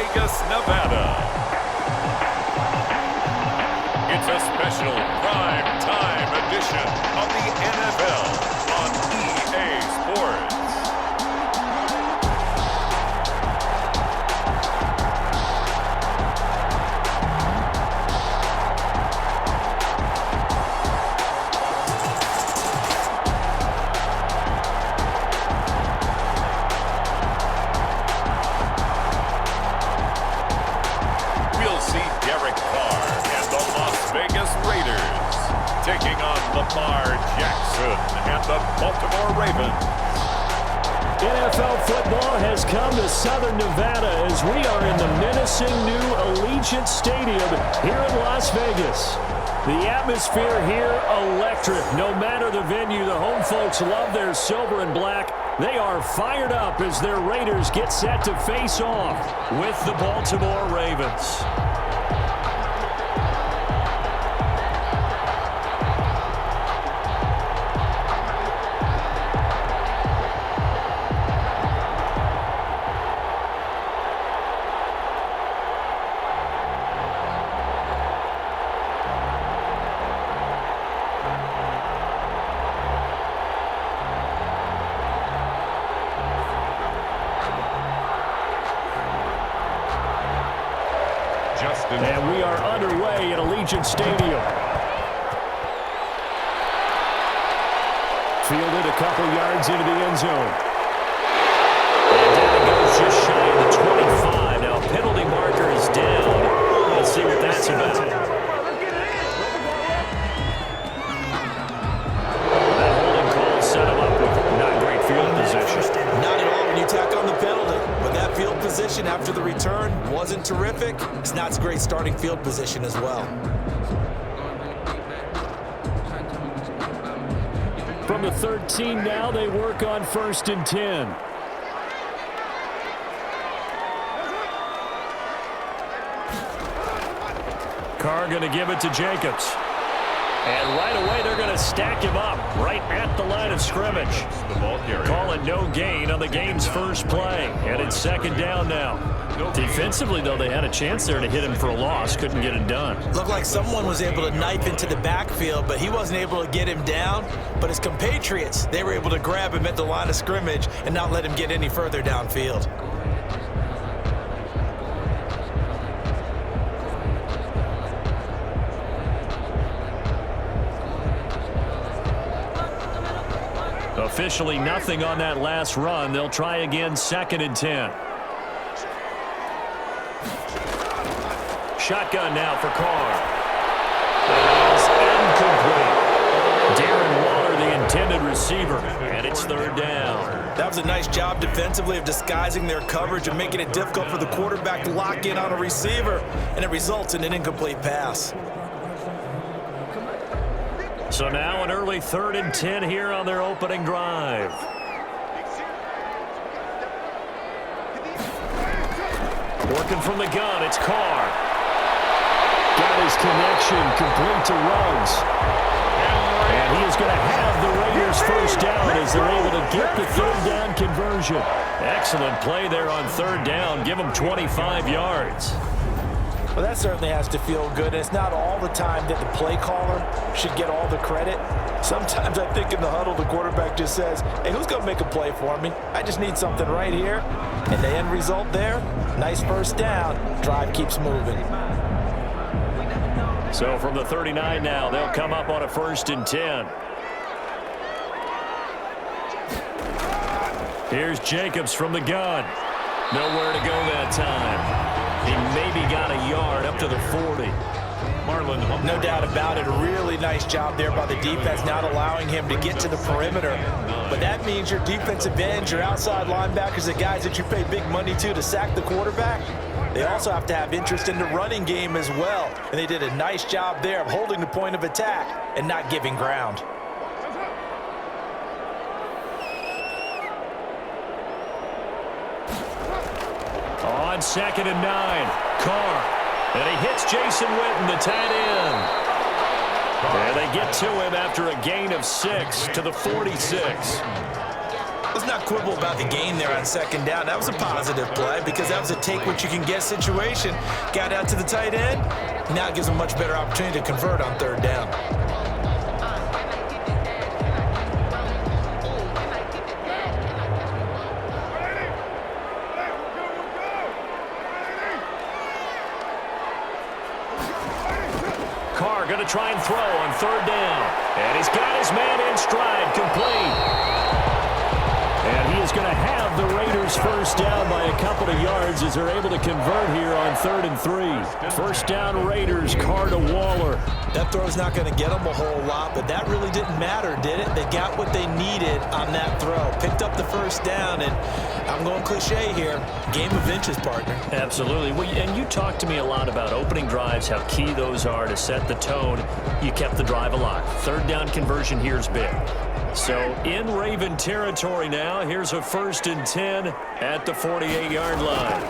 Vegas, Nevada. It's a special prime time edition of the NFL on EA Sports. Taking on Lamar Jackson and the Baltimore Ravens. NFL football has come to Southern Nevada as we are in the menacing new Allegiant Stadium here in Las Vegas. The atmosphere here electric. No matter the venue, the home folks love their silver and black. They are fired up as their Raiders get set to face off with the Baltimore Ravens. And we are underway at Allegiant Stadium. Fielded a couple yards into the end zone. And down he goes just shy of the 25. Now penalty marker is down. Let's see what that's about. That holding call set him up with not great field position. Not at all when you tack on the penalty. But that field position after the return wasn't terrific. It's not a great starting field position as well. From the 13 now, they work on 1st and 10. Carr going to give it to Jacobs. And right away, they're going to stack him up right at the line of scrimmage. Call it no gain on the game's first play. And it's 2nd down now. Defensively, though, they had a chance there to hit him for a loss. Couldn't get it done. Looked like someone was able to knife into the backfield, but he wasn't able to get him down. But his compatriots, they were able to grab him at the line of scrimmage and not let him get any further downfield. Officially nothing on that last run. They'll try again 2nd and 10. Shotgun now for Carr. It is incomplete. Darren Waller, the intended receiver, and it's 3rd down. That was a nice job defensively of disguising their coverage and making it difficult for the quarterback to lock in on a receiver, and it results in an incomplete pass. So now an early 3rd and 10 here on their opening drive. Working from the gun, it's Carr. Got his connection complete to Ruggs. And he is going to have the Raiders 1st down as they're able to get the 3rd down conversion. Excellent play there on 3rd down. Give them 25 yards. Well, that certainly has to feel good. It's not all the time that the play caller should get all the credit. Sometimes I think in the huddle, the quarterback just says, hey, who's going to make a play for me? I just need something right here. And the end result there, nice 1st down. Drive keeps moving. So from the 39 now, they'll come up on a 1st and 10. Here's Jacobs from the gun. Nowhere to go that time. He maybe got a yard up to the 40. No doubt about it. A really nice job there by the defense, not allowing him to get to the perimeter. But that means your defensive ends, your outside linebackers, the guys that you pay big money to sack the quarterback, they also have to have interest in the running game as well. And they did a nice job there of holding the point of attack and not giving ground. On 2nd and 9, Carr. And he hits Jason Witten, the tight end. And they get to him after a gain of 6 to the 46. Let's not quibble about the gain there on second down. That was a positive play because that was a take-what-you-can-get situation. Got out to the tight end. Now it gives them a much better opportunity to convert on third down. Carr going to try and throw on third down. And he's got his man in stride, complete. And he is going to have the Raiders first down by a couple of yards as they're able to convert here on 3rd and 3. First down Raiders, Carr to Waller. That throw's not going to get them a whole lot, but that really didn't matter, did it? They got what they needed on that throw. Picked up the first down, and I'm going cliche here. Game of inches, partner. Absolutely. Well, and you talked to me a lot about opening drives, how key those are to set the tone. You kept the drive alive. Third down conversion here is big. So in Raven territory now, here's a 1st and 10 at the 48-yard line.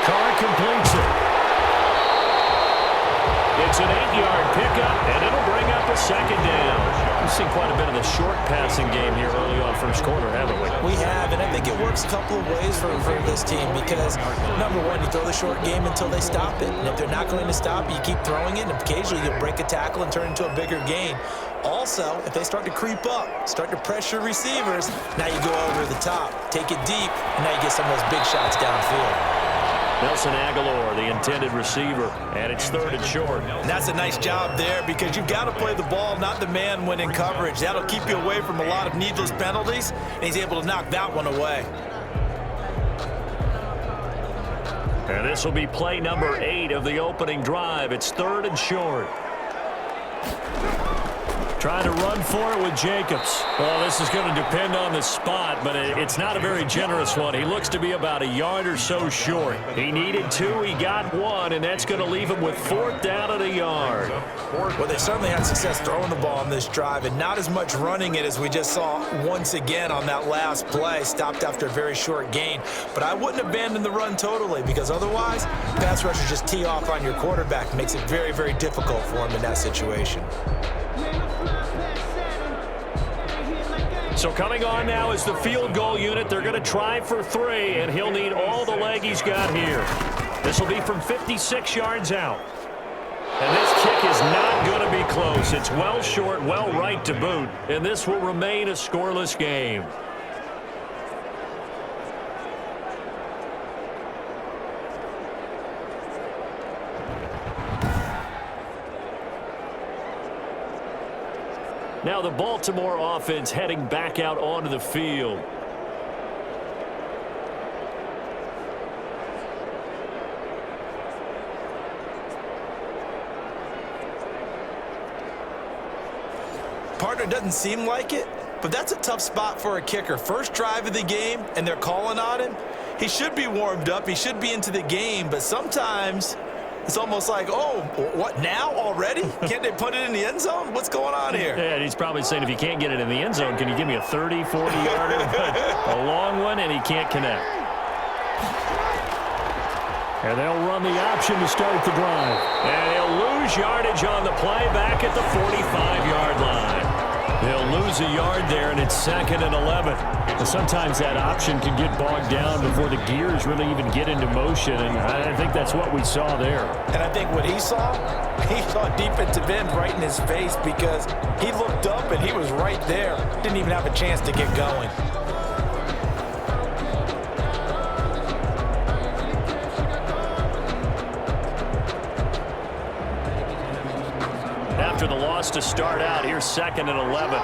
Carr completes it. It's an 8-yard pickup, and it'll bring up a second down. We've seen quite a bit of the short passing game here early on first quarter, haven't we? We have, and I think it works a couple of ways for this team because, number one, you throw the short game until they stop it. And if they're not going to stop it, you keep throwing it, and occasionally you'll break a tackle and turn it into a bigger gain. Also, if they start to creep up, start to pressure receivers, now you go over the top, take it deep, and now you get some of those big shots downfield. Nelson Aguilar, the intended receiver, and it's 3rd and short. And that's a nice job there because you've got to play the ball, not the man when in coverage. That'll keep you away from a lot of needless penalties, and he's able to knock that one away. And this will be play number 8 of the opening drive. It's 3rd and short. Trying to run for it with Jacobs. Well, this is going to depend on the spot, but it's not a very generous one. He looks to be about a yard or so short. He needed 2, he got 1, and that's going to leave him with 4th down at a yard. Well, they certainly had success throwing the ball on this drive, and not as much running it as we just saw once again on that last play. Stopped after a very short gain. But I wouldn't abandon the run totally because otherwise, pass rushers just tee off on your quarterback. It makes it very, very difficult for him in that situation. So coming on now is the field goal unit. They're going to try for 3, and he'll need all the leg he's got here. This will be from 56 yards out. And this kick is not going to be close. It's well short, well right to boot, and this will remain a scoreless game. Now the Baltimore offense heading back out onto the field. Partner, doesn't seem like it, but that's a tough spot for a kicker. First drive of the game, and they're calling on him. He should be warmed up. He should be into the game, but sometimes it's almost like, oh, what, now already? Can't they put it in the end zone? What's going on here? Yeah, and he's probably saying if you can't get it in the end zone, can you give me a 30, 40-yarder? A long one, and he can't connect. And they'll run the option to start the drive. And he'll lose yardage on the play back at the 45-yard line. They'll lose a yard there, and it's 2nd and 11. And sometimes that option can get bogged down before the gears really even get into motion, and I think that's what we saw there. And I think what he saw defensive end right in his face because he looked up and he was right there. Didn't even have a chance to get going. After the loss to start out, here's 2nd and 11.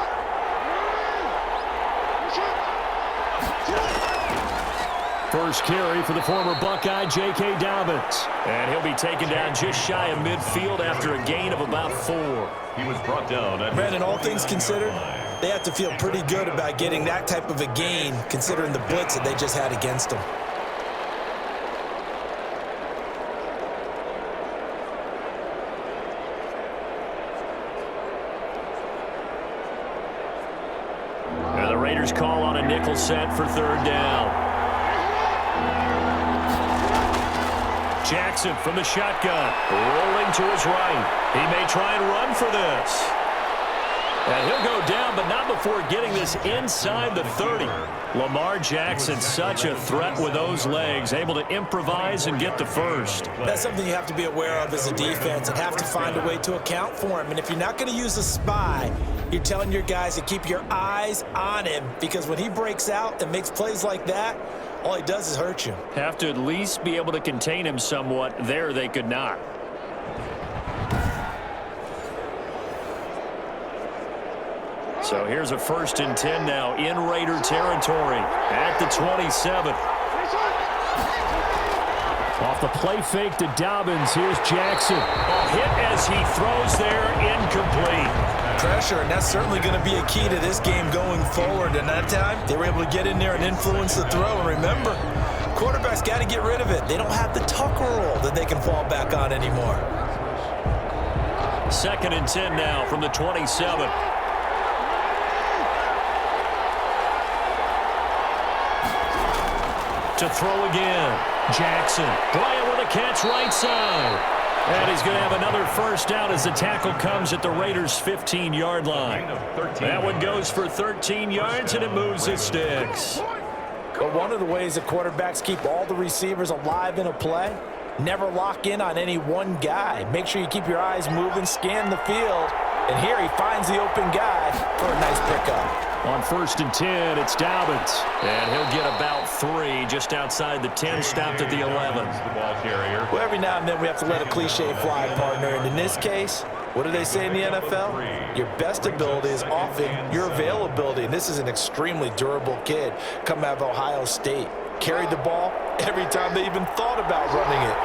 First carry for the former Buckeye, J.K. Dobbins. And he'll be taken down just shy of midfield after a gain of about 4. He was brought down at Brandon, all things considered, they have to feel pretty good about getting that type of a gain considering the blitz that they just had against them. And the Raiders call on a nickel set for 3rd down. Jackson from the shotgun, rolling to his right. He may try and run for this. And he'll go down, but not before getting this inside the 30. Lamar Jackson, such a threat with those legs, able to improvise and get the first. That's something you have to be aware of as a defense and have to find a way to account for him. And if you're not going to use a spy, you're telling your guys to keep your eyes on him, because when he breaks out and makes plays like that, all he does is hurt you. Have to at least be able to contain him somewhat. There they could not. So here's a 1st and 10 now in Raider territory at the 27. Off the play fake to Dobbins. Here's Jackson. A hit as he throws there, incomplete. Pressure, and that's certainly going to be a key to this game going forward. And that time, they were able to get in there and influence the throw. And remember, quarterbacks got to get rid of it. They don't have the Tucker rule that they can fall back on anymore. 2nd and 10 now from the 27. To throw again. Jackson. Bryant with a catch right side. And he's going to have another first down as the tackle comes at the Raiders' 15-yard line. That one goes for 13 yards, and it moves the sticks. But one of the ways that quarterbacks keep all the receivers alive in a play, never lock in on any one guy. Make sure you keep your eyes moving, scan the field. And here he finds the open guy for a nice pickup. On 1st and 10, it's Dobbins. And he'll get about 3 just outside the 10, stopped at the 11. Well, every now and then we have to let a cliche fly, partner. And in this case, what do they say in the NFL? Your best ability is often your availability. And this is an extremely durable kid coming out of Ohio State. Carried the ball every time they even thought about running it.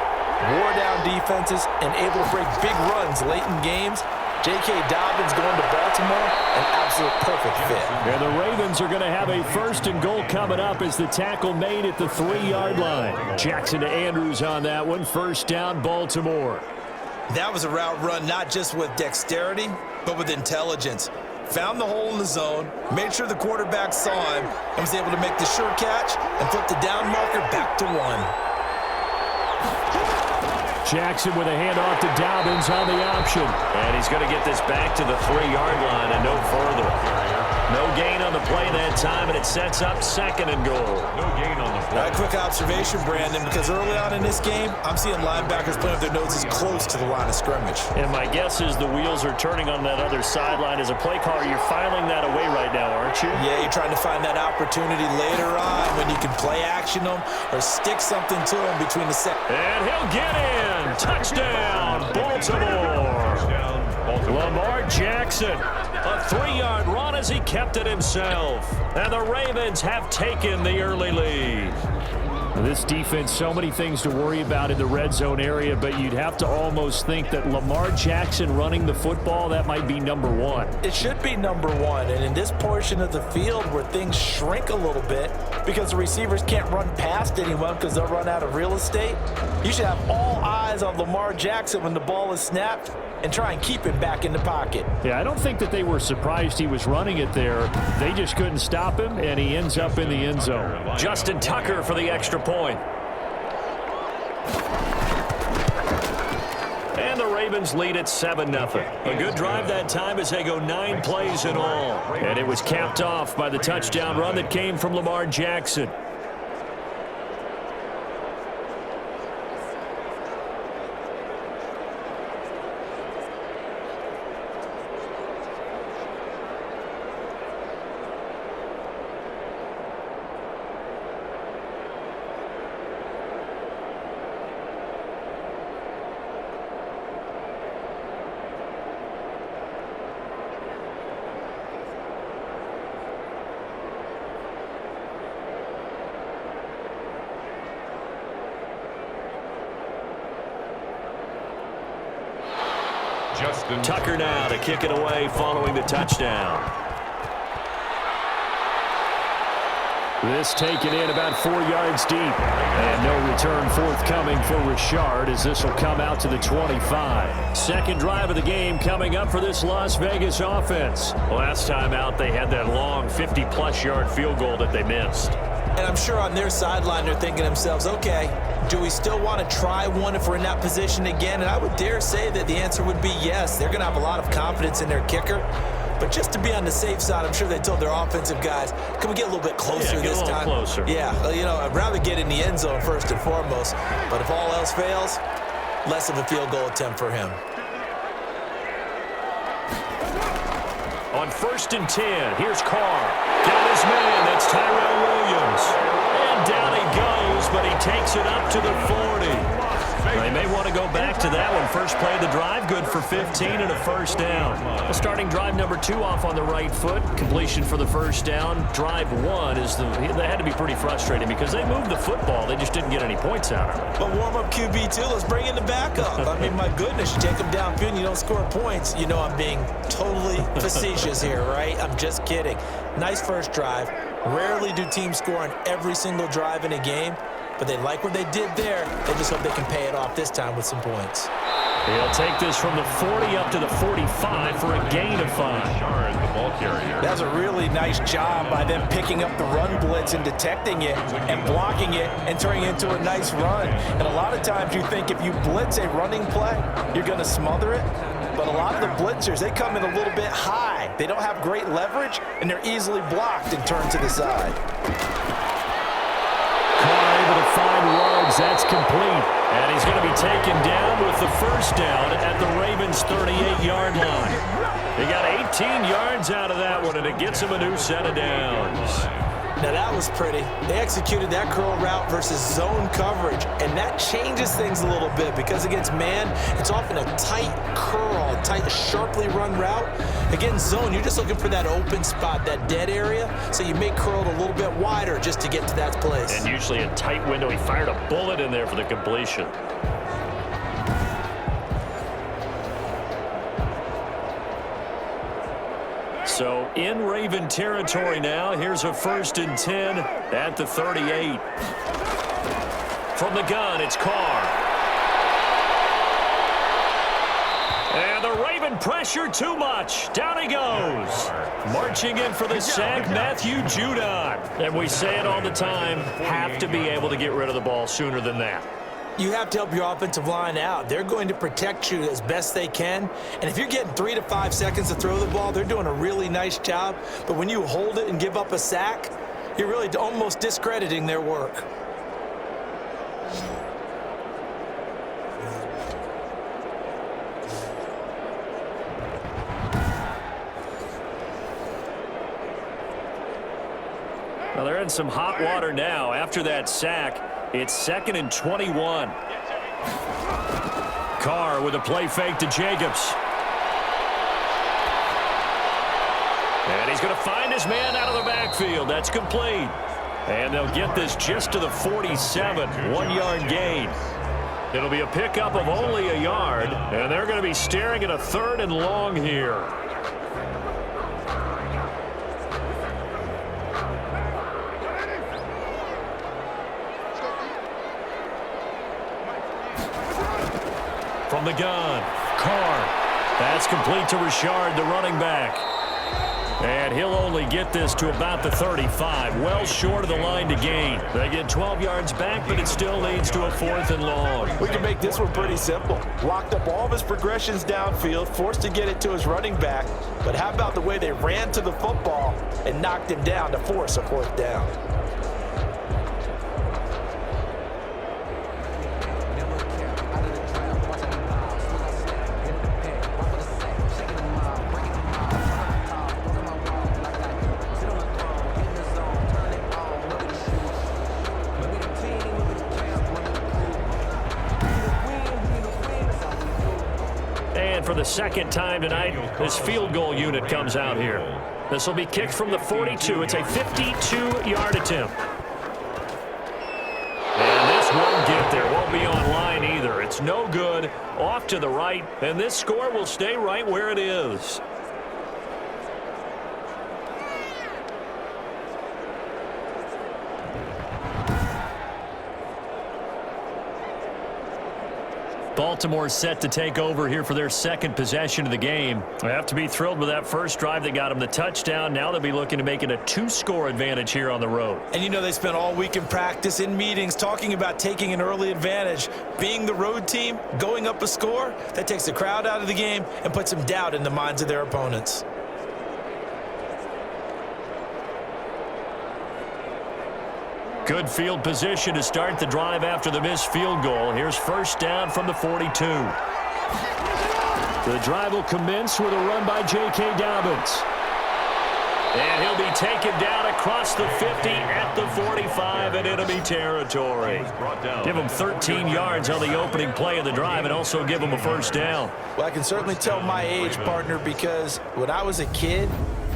Wore down defenses and able to break big runs late in games. J.K. Dobbins going to Baltimore, an absolute perfect fit. And the Ravens are going to have a 1st and goal coming up as the tackle made at the 3-yard line. Jackson to Andrews on that one. 1st down, Baltimore. That was a route run not just with dexterity, but with intelligence. Found the hole in the zone, made sure the quarterback saw him, and was able to make the sure catch and flip the down marker back to 1. Jackson with a handoff to Dobbins on the option. And he's going to get this back to the 3-yard line and no further. No gain on the play that time, and it sets up 2nd and goal. No gain on the play. A quick observation, Brandon, because early on in this game, I'm seeing linebackers playing with their noses close to the line of scrimmage. And my guess is the wheels are turning on that other sideline. As a play caller, you're filing that away right now, aren't you? Yeah, you're trying to find that opportunity later on when you can play action them or stick something to them between the set. And he'll get in. Touchdown, Baltimore. Lamar Jackson, a 3-yard run as he kept it himself. And the Ravens have taken the early lead. This defense, so many things to worry about in the red zone area, but you'd have to almost think that Lamar Jackson running the football, that might be number 1. It should be number 1, and in this portion of the field where things shrink a little bit because the receivers can't run past anyone because they'll run out of real estate, you should have all eyes on Lamar Jackson when the ball is snapped and try and keep him back in the pocket. Yeah, I don't think that they were surprised he was running it there. They just couldn't stop him, and he ends up in the end zone. Justin Tucker for the extra point. And the Ravens lead at 7-0. A good drive that time as they go 9 plays in all. And it was capped off by the touchdown run that came from Lamar Jackson. Tucker now to kick it away following the touchdown. This taken in about 4 yards deep. And no return forthcoming for Richard as this will come out to the 25. Second drive of the game coming up for this Las Vegas offense. Last time out they had that long 50-plus yard field goal that they missed. And I'm sure on their sideline they're thinking to themselves, okay, do we still want to try one if we're in that position again? And I would dare say that the answer would be yes. They're going to have a lot of confidence in their kicker. But just to be on the safe side, I'm sure they told their offensive guys, can we get a little bit closer this time? Closer. Yeah, you know, I'd rather get in the end zone first and foremost. But if all else fails, less of a field goal attempt for him. On 1st and 10, here's Carr. Got his man, that's Tyrell Williams. And down he goes, but he takes it up to the 40. They may want to go back to that one. First play of the drive, good for 15 and a first down. Well, starting drive number 2 off on the right foot. Completion for the first down. Drive 1 they had to be pretty frustrating because they moved the football. They just didn't get any points out of it. But warm up QB2, let's bring in the backup. I mean, my goodness, you take them downfield and you don't score points. You know I'm being totally facetious here, right? I'm just kidding. Nice first drive. Rarely do teams score on every single drive in a game. But they like what they did there. They just hope they can pay it off this time with some points. He'll take this from the 40 up to the 45 for a gain of 5. The ball carrier. That was a really nice job by them picking up the run blitz and detecting it and blocking it and turning it into a nice run. And a lot of times you think if you blitz a running play, you're going to smother it. But a lot of the blitzers, they come in a little bit high. They don't have great leverage, and they're easily blocked and turned to the side. Able to 5 yards, that's complete. And he's going to be taken down with the first down at the Ravens' 38-yard line. He got 18 yards out of that one, and it gets him a new set of downs. Now that was pretty. They executed that curl route versus zone coverage, and that changes things a little bit because against man, it's often a tight curl, tight, sharply run route. Against zone, you're just looking for that open spot, that dead area, so you make curl a little bit wider just to get to that place. And usually a tight window. He fired a bullet in there for the completion. So in Raven territory now. Here's a 1st and 10 at the 38. From the gun, it's Carr. And the Raven pressure too much. Down he goes. Marching in for the sack, Matthew Judon. And we say it all the time, have to be able to get rid of the ball sooner than that. You have to help your offensive line out. They're going to protect you as best they can. And if you're getting 3 to 5 seconds to throw the ball, they're doing a really nice job. But when you hold it and give up a sack, you're really almost discrediting their work. Well, they're in some hot water now. After that sack, it's 2nd and 21. Carr with a play fake to Jacobs. And he's going to find his man out of the backfield. That's complete. And they'll get this just to the 47. 1-yard gain. It'll be a pickup of only a yard. And they're going to be staring at a 3rd and long here. From the gun, Carr. That's complete to Richard, the running back. And he'll only get this to about the 35, well short of the line to gain. They get 12 yards back, but it still leads to a 4th and long. We can make this one pretty simple. Locked up all of his progressions downfield, forced to get it to his running back. But how about the way they ran to the football and knocked him down to force a 4th down? For the 2nd time tonight, this field goal unit comes out here. This will be kicked from the 42. It's a 52-yard attempt. And this won't get there. Won't be on line either. It's no good. Off to the right. And this score will stay right where it is. Baltimore set to take over here for their 2nd possession of the game. They have to be thrilled with that first drive that got them the touchdown. Now they'll be looking to make it a 2-score advantage here on the road. And you know they spent all week in practice, in meetings, talking about taking an early advantage. Being the road team, going up a score, that takes the crowd out of the game and puts some doubt in the minds of their opponents. Good field position to start the drive after the missed field goal. Here's first down from the 42. The drive will commence with a run by J.K. Dobbins. And he'll be taken down across the 50 at the 45 in enemy territory. Give him 13 yards on the opening play of the drive and also give him a first down. Well, I can certainly tell my age, partner, because when I was a kid,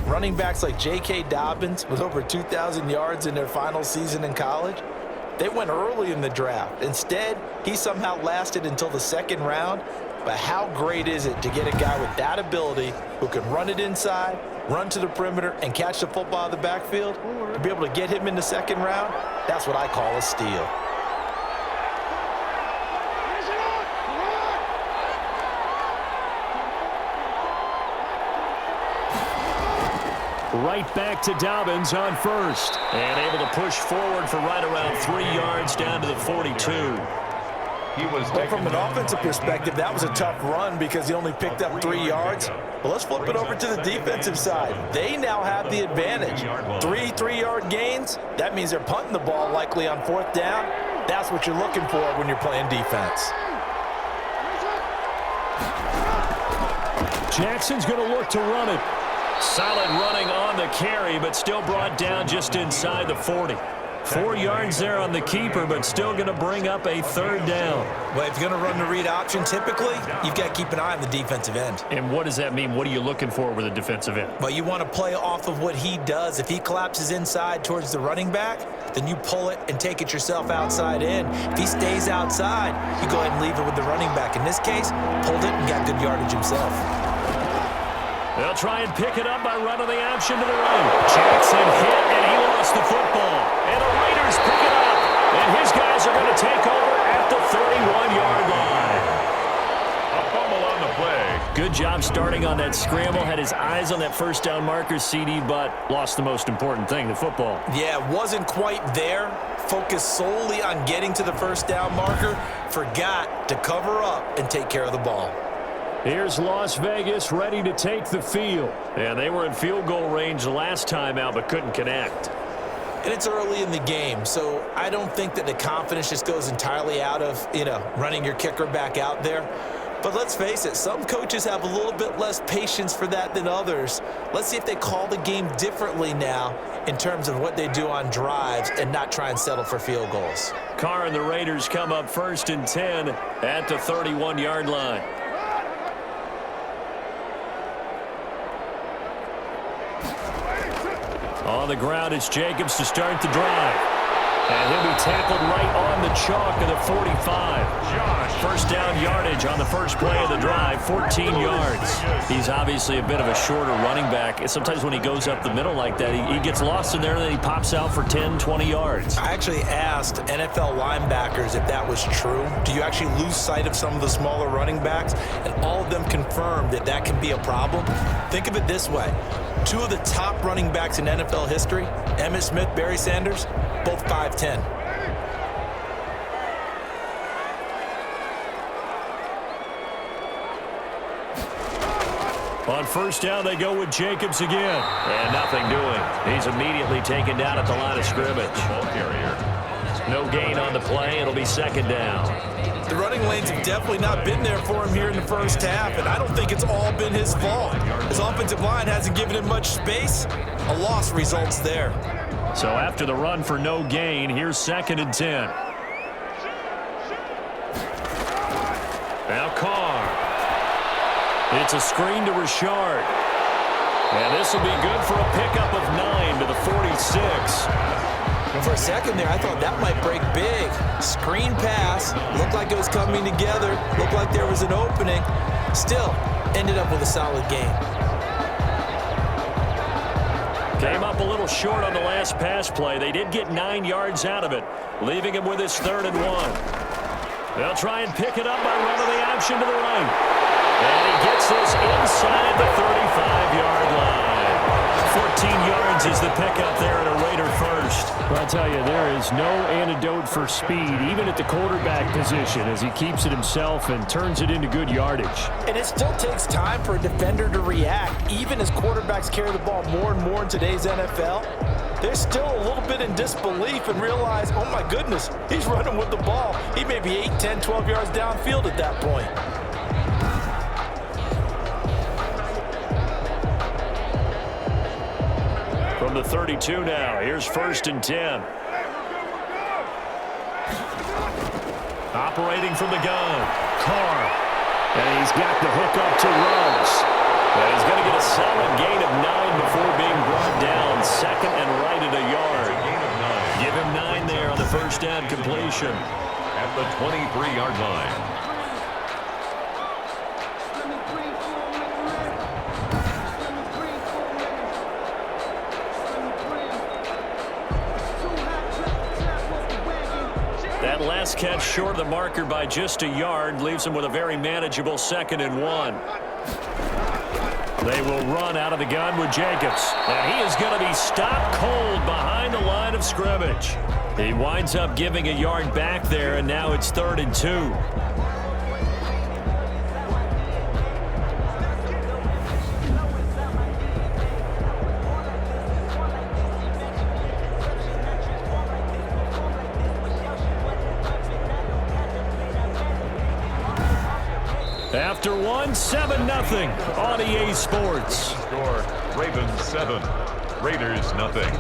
running backs like J.K. Dobbins with over 2,000 yards in their final season in college, they went early in the draft. Instead, he somehow lasted until the second round. But how great is it to get a guy with that ability who can run it inside, run to the perimeter, and catch the football in the backfield? To be able to get him in the second round, that's what I call a steal. Right back to Dobbins on first. And able to push forward for right around 3 yards down to the 42. But from an offensive perspective, that was a tough run because he only picked up 3 yards. Well, let's flip it over to the defensive side. They now have the advantage. 3 3-yard gains, that means they're punting the ball likely on fourth down. That's what you're looking for when you're playing defense. Jackson's going to look to run it. Solid running on the carry, but still brought down just inside the 40. 4 yards there on the keeper, but still going to bring up a third down. Well, if you're going to run the read option, typically, you've got to keep an eye on the defensive end. And what does that mean? What are you looking for with a defensive end? Well, you want to play off of what he does. If he collapses inside towards the running back, then you pull it and take it yourself outside in. If he stays outside, you go ahead and leave it with the running back. In this case, pulled it and got good yardage himself. They'll try and pick it up by running the option to the right. Jackson hit, and he lost the football. And the Raiders pick it up. And his guys are going to take over at the 31-yard line. A fumble on the play. Good job starting on that scramble. Had his eyes on that first down marker, CD, but lost the most important thing, the football. Yeah, wasn't quite there. Focused solely on getting to the first down marker. Forgot to cover up and take care of the ball. Here's Las Vegas ready to take the field. And they were in field goal range the last time out, but couldn't connect. And it's early in the game, so I don't think that the confidence just goes entirely out of, running your kicker back out there. But let's face it, some coaches have a little bit less patience for that than others. Let's see if they call the game differently now in terms of what they do on drives and not try and settle for field goals. Carr and the Raiders come up 1st and 10 at the 31-yard line. On the ground, it's Jacobs to start the drive. And he'll be tackled right on the chalk of the 45. First down yardage on the first play of the drive, 14 yards. He's obviously a bit of a shorter running back. Sometimes when he goes up the middle like that, he gets lost in there and then he pops out for 10, 20 yards. I actually asked NFL linebackers if that was true. Do you actually lose sight of some of the smaller running backs? And all of them confirmed that that can be a problem. Think of it this way. 2 of the top running backs in NFL history, Emmitt Smith, Barry Sanders, both 5'10". On first down, they go with Jacobs again. And nothing doing. He's immediately taken down at the line of scrimmage. No gain on the play. It'll be second down. The running lanes have definitely not been there for him here in the first half, and I don't think it's all been his fault. His offensive line hasn't given him much space. A loss results there. So after the run for no gain, here's 2nd and 10. Now Carr. It's a screen to Richard. And this will be good for a pickup of 9 to the 46. For a second there, I thought that might break big. Screen pass. Looked like it was coming together. Looked like there was an opening. Still, ended up with a solid game. Came up a little short on the last pass play. They did get 9 yards out of it, leaving him with his 3rd and 1. They'll try and pick it up by running the option to the right. And he gets this inside the 35-yard line. 14 yards is the pickup there at a Raider first. Well, I'll tell you, there is no antidote for speed, even at the quarterback position, as he keeps it himself and turns it into good yardage. And it still takes time for a defender to react, even as quarterbacks carry the ball more and more in today's NFL. they're still a little bit in disbelief and realize, oh my goodness, he's running with the ball. He may be 8, 10, 12 yards downfield at that point. From the 32 now, here's 1st and 10. Operating from the gun, Carr. And he's got the hook up to Ruggs. And he's going to get a solid gain of 9 before being brought down. 2nd and right at a yard. Give him 9 there on the first down completion. At the 23-yard line. That last catch short of the marker by just a yard leaves him with a very manageable 2nd and 1. They will run out of the gun with Jacobs. And he is going to be stopped cold behind the line of scrimmage. He winds up giving a yard back there, and now it's 3rd and 2. After 1, 7-0 on EA Sports. Score, Ravens 7, Raiders nothing.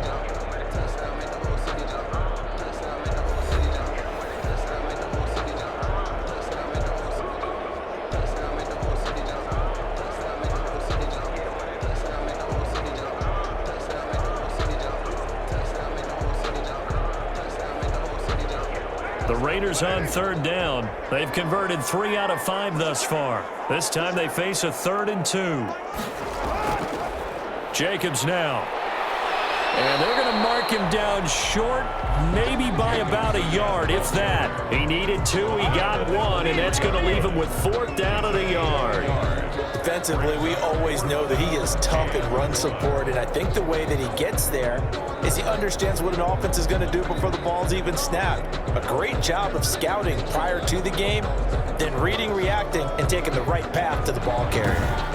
The Raiders on 3rd down. They've converted 3 out of 5 thus far. This time they face a 3rd and 2. Jacobs now. And they're going to mark him down short, maybe by about a yard, if that. He needed 2, he got 1, and that's going to leave him with 4th down at a yard. Defensively, we always know that he is tough in run support, and I think the way that he gets there is he understands what an offense is going to do before the ball's even snapped. A great job of scouting prior to the game, then reading, reacting, and taking the right path to the ball carrier.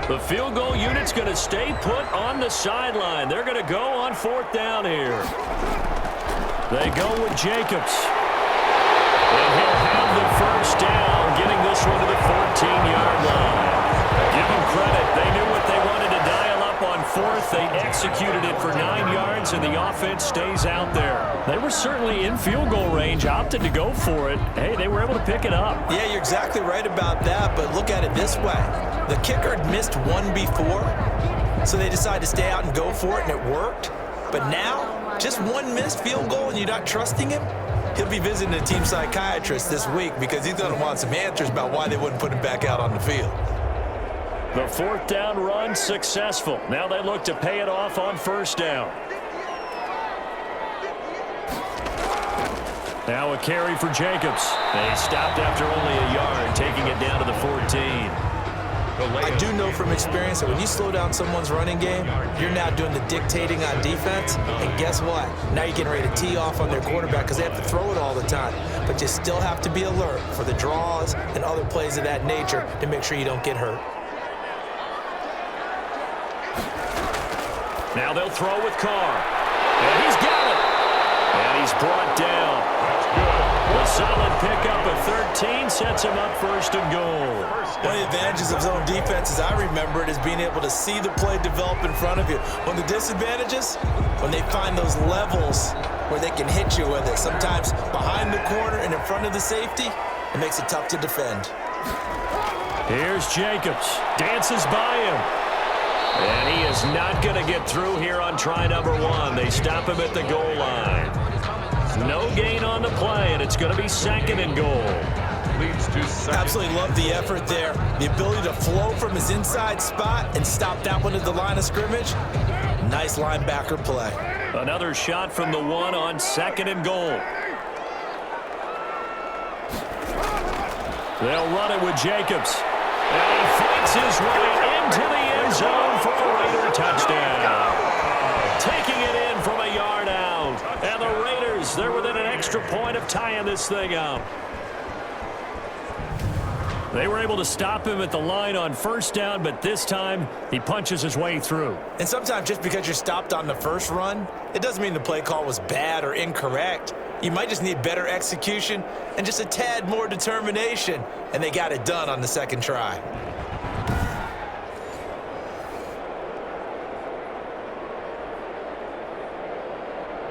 The field goal unit's going to stay put on the sideline. They're going to go on 4th down here. They go with Jacobs. And he'll have the first down, getting this one to the 14-yard line. Give them credit. They knew what they wanted to dial up on 4th. They executed it for 9 yards, and the offense stays out there. They were certainly in field goal range, opted to go for it. Hey, they were able to pick it up. Yeah, you're exactly right about that, but look at it this way. The kicker had missed one before, so they decided to stay out and go for it, and it worked. But now, just one missed field goal and you're not trusting him? He'll be visiting a team psychiatrist this week because he's going to want some answers about why they wouldn't put him back out on the field. The 4th down run successful. Now they look to pay it off on 1st down. Now a carry for Jacobs. They stopped after only a yard, taking it down to the 14. I do know from experience that when you slow down someone's running game, you're now doing the dictating on defense. And guess what? Now you're getting ready to tee off on their quarterback because they have to throw it all the time. But you still have to be alert for the draws and other plays of that nature to make sure you don't get hurt. Now they'll throw with Carr. And he's got it. And he's brought down. That's good. A solid pickup of 13 sets him up 1st and goal. One of the advantages of zone defense, as I remember it, is being able to see the play develop in front of you. One of the disadvantages, when they find those levels where they can hit you with it, sometimes behind the corner and in front of the safety, it makes it tough to defend. Here's Jacobs. Dances by him. And he is not going to get through here on try number 1. They stop him at the goal line. No gain on the play, and it's going to be 2nd and goal. Leads to 2nd. Absolutely love the effort there. The ability to flow from his inside spot and stop that one at the line of scrimmage. Nice linebacker play. Another shot from the 1 on 2nd and goal. They'll run it with Jacobs. And he fights his way into the end zone for a Raider touchdown. Taking it in from a yard out. And the Raiders, they're within an extra point of tying this thing up. They were able to stop him at the line on first down, but this time he punches his way through. And sometimes just because you're stopped on the first run, it doesn't mean the play call was bad or incorrect. You might just need better execution and just a tad more determination, and they got it done on the second try.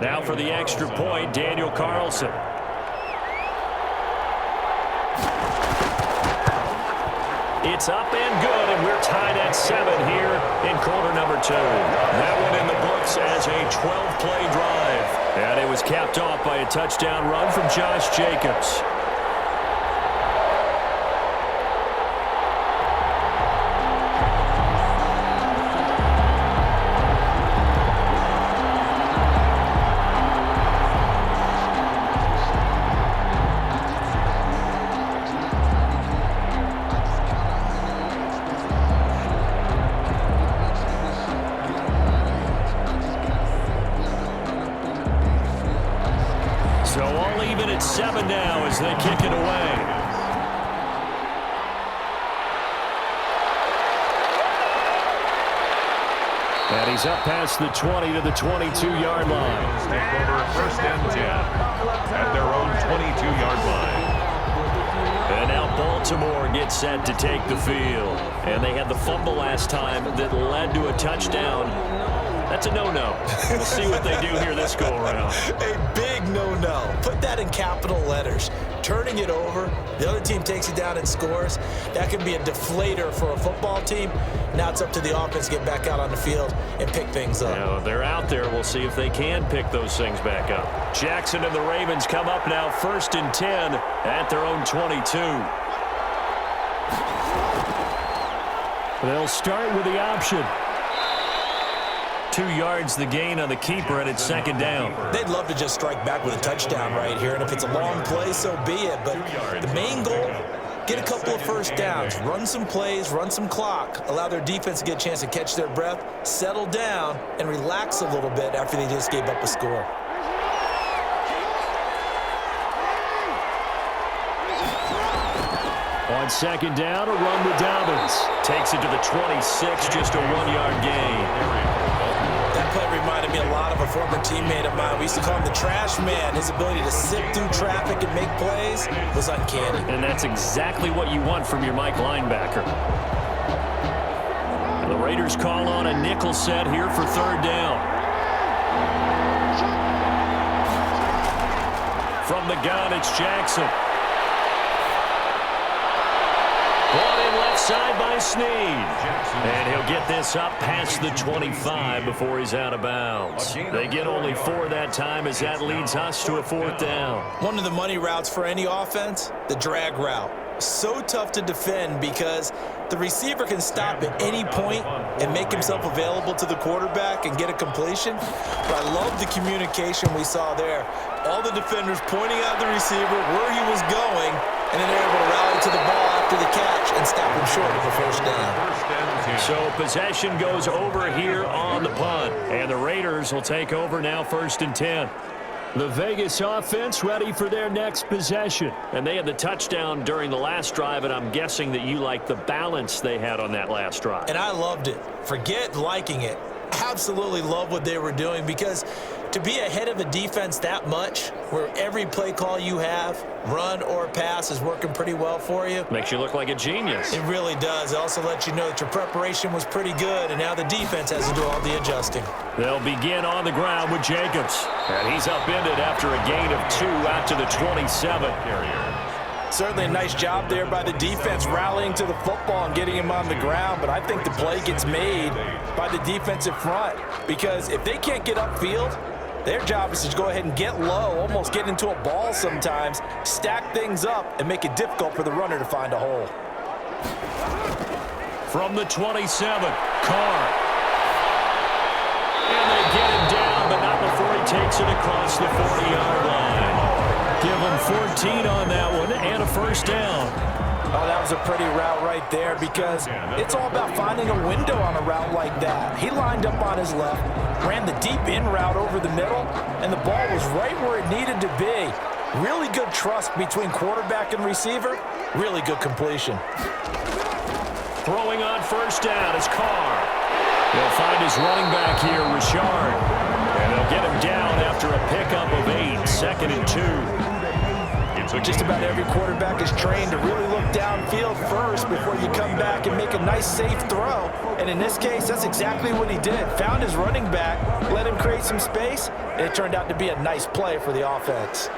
Now for the extra point, Daniel Carlson. It's up and good, and we're tied at 7 here in quarter number 2. That one in the books as a 12-play drive. And it was capped off by a touchdown run from Josh Jacobs. So all even at 7 now as they kick it away. And he's up past the 20 to the 22-yard line. Take over first and 10 at their own 22-yard line. And now Baltimore gets set to take the field. And they had the fumble last time that led to a touchdown. That's a no-no. We'll see what they do here this go-around. A big no-no. Put that in capital letters. Turning it over, the other team takes it down and scores. That can be a deflator for a football team. Now it's up to the offense to get back out on the field and pick things up. Now, they're out there. We'll see if they can pick those things back up. Jackson and the Ravens come up now first and 10 at their own 22. They'll start with the option. 2 yards the gain on the keeper, and it's second down. They'd love to just strike back with a touchdown right here, and if it's a long play, so be it. But the main goal, get a couple of first downs, run some plays, run some clock, allow their defense to get a chance to catch their breath, settle down, and relax a little bit after they just gave up a score. On second down, a run with Dobbins. Takes it to the 26, just a 1-yard gain. That play reminded me a lot of a former teammate of mine. We used to call him the trash man. His ability to sift through traffic and make plays was uncanny. And that's exactly what you want from your Mike linebacker. The Raiders call on a nickel set here for third down. From the gun, it's Jackson. Brought in left side by Snead. And he'll get this up past the 25 before he's out of bounds. They get only 4 that time as that leads us to a fourth down. One of the money routes for any offense, the drag route. So tough to defend because the receiver can stop at any point and make himself available to the quarterback and get a completion. But I love the communication we saw there. All the defenders pointing out the receiver where he was going, and then they're able to rally to the ball after the catch and stop him short of a first down. So possession goes over here on the punt, and the Raiders will take over now first and 10. The Vegas offense ready for their next possession. And they had the touchdown during the last drive, and I'm guessing that you like the balance they had on that last drive. And I loved it. Forget liking it. Absolutely love what they were doing, because to be ahead of a defense that much, where every play call you have, run or pass, is working pretty well for you. Makes you look like a genius. It really does. It also lets you know that your preparation was pretty good, and now the defense has to do all the adjusting. They'll begin on the ground with Jacobs. And he's upended after a gain of 2 out to the 27. Certainly a nice job there by the defense rallying to the football and getting him on the ground, but I think the play gets made by the defensive front, because if they can't get upfield, their job is to go ahead and get low, almost get into a ball sometimes, stack things up, and make it difficult for the runner to find a hole. From the 27, Carr. And they get him down, but not before he takes it across the 40-yard line. Give him 14 on that one and a first down. Oh, that was a pretty route right there because it's all about finding a window on a route like that. He lined up on his left, ran the deep in route over the middle, and the ball was right where it needed to be. Really good trust between quarterback and receiver. Really good completion. Throwing on first down is Carr. He'll find his running back here, Richard. And they'll get him down after a pickup of 8, 2nd and 2. Just about every quarterback is trained to really look downfield first before you come back and make a nice, safe throw. And in this case, that's exactly what he did. Found his running back, let him create some space, and it turned out to be a nice play for the offense.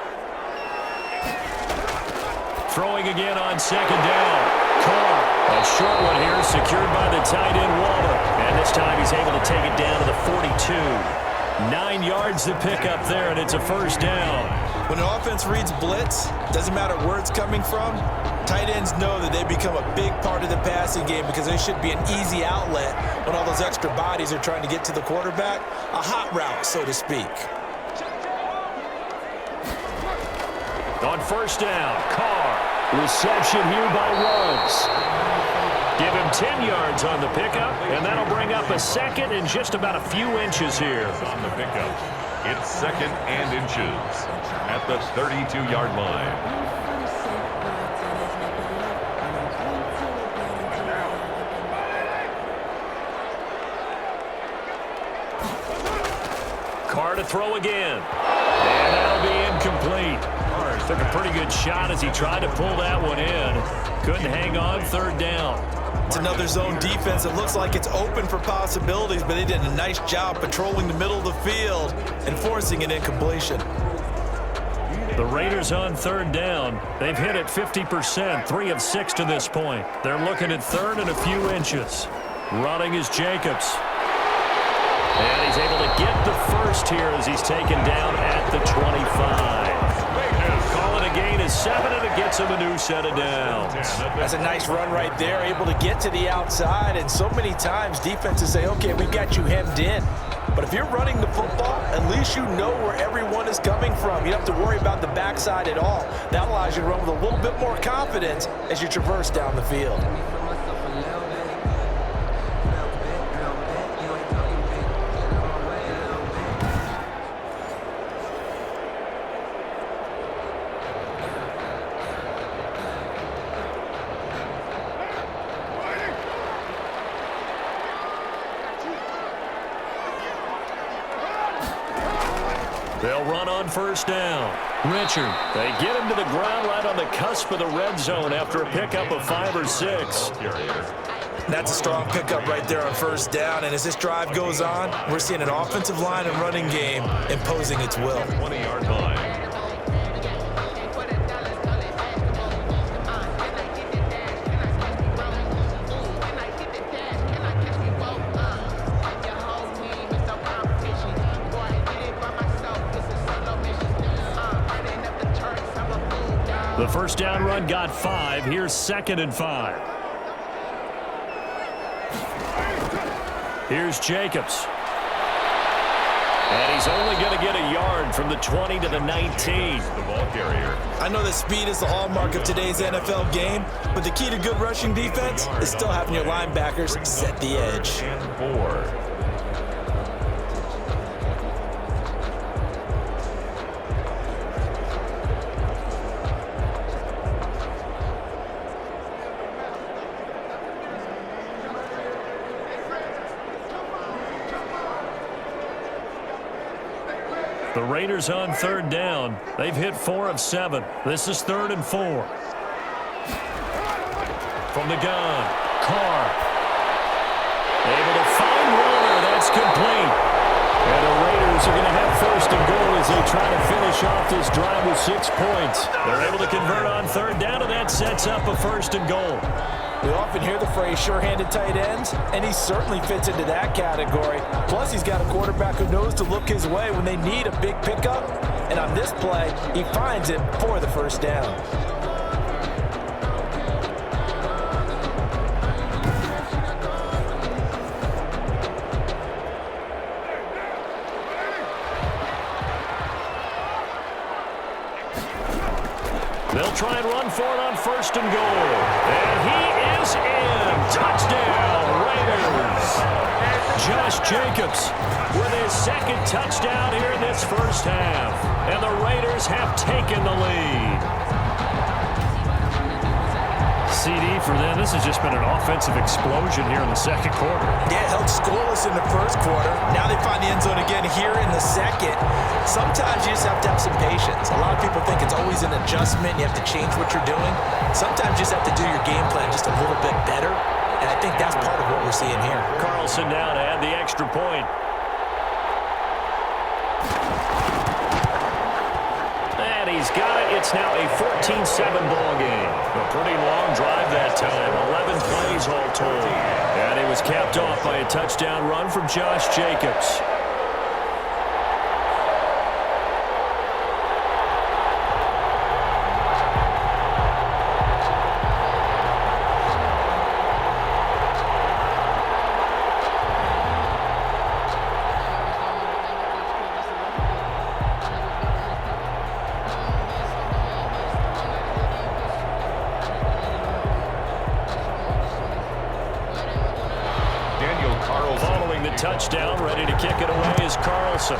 Throwing again on 2nd down. Carr, a short one here, secured by the tight end Waller. And this time he's able to take it down to the 42. 9 yards to pick up there, and it's a first down. When an offense reads blitz, doesn't matter where it's coming from, tight ends know that they become a big part of the passing game because they should be an easy outlet when all those extra bodies are trying to get to the quarterback. A hot route, so to speak. On first down, Carr. Reception here by Ruggs. Give him 10 yards on the pickup, and that'll bring up a 2nd and just about a few inches here. On the pickup, it's 2nd and inches at the 32-yard line. Carr to throw again. And that'll be incomplete. Carr took a pretty good shot as he tried to pull that one in. Couldn't hang on 3rd down. It's another zone defense. It looks like it's open for possibilities, but they did a nice job patrolling the middle of the field and forcing an incompletion. The Raiders on 3rd down. They've hit it 50%, 3 of 6 to this point. They're looking at 3rd and a few inches. Running is Jacobs. And he's able to get the first here as he's taken down at the 25. Call it a gain of 7, and it gets him a new set of downs. That's a nice run right there, able to get to the outside. And so many times defenses say, okay, we've got you hemmed in. But if you're running the football, at least you know where everyone is coming from. You don't have to worry about the backside at all. That allows you to run with a little bit more confidence as you traverse down the field. They'll run on first down. Richard, they get him to the ground right on the cusp of the red zone after a pickup of 5 or 6. That's a strong pickup right there on first down, and as this drive goes on, we're seeing an offensive line and running game imposing its will. 20-yard line. The first down run got 5. Here's 2nd and 5. Here's Jacobs. And he's only going to get a yard from the 20 to the 19. The ball carrier. I know that speed is the hallmark of today's NFL game, but the key to good rushing defense is still having your linebackers set the edge. And 4. The Raiders on 3rd down. They've hit 4 of 7. This is 3rd and 4. From the gun, Carr. Able to find Warner. That's complete. And the Raiders are going to have 1st and goal as they try to finish off this drive with 6 points. They're able to convert on 3rd down, and that sets up a 1st and goal. We often hear the phrase sure-handed tight ends, and he certainly fits into that category. Plus, he's got a quarterback who knows to look his way when they need a big pickup. And on this play, he finds it for the first down. They'll try and run for it on 1st and goal. is in. Touchdown, Raiders. Josh Jacobs with his second touchdown here in this first half. And the Raiders have taken the lead. CD for them. This has just been an offensive explosion here in the second quarter. Yeah, held scoreless in the first quarter. Now they find the end zone again here in the second. Sometimes you just have to have some patience. A lot of people think it's always an adjustment. You have to change what you're doing. Sometimes you just have to do your game plan just a little bit better. And I think that's part of what we're seeing here. Carlson now to add the extra point. And he's got it. It's now a 14-7 ball game. A pretty long drive that time. 11 plays all told. And it was capped off by a touchdown run from Josh Jacobs. Following the touchdown, ready to kick it away is Carlson.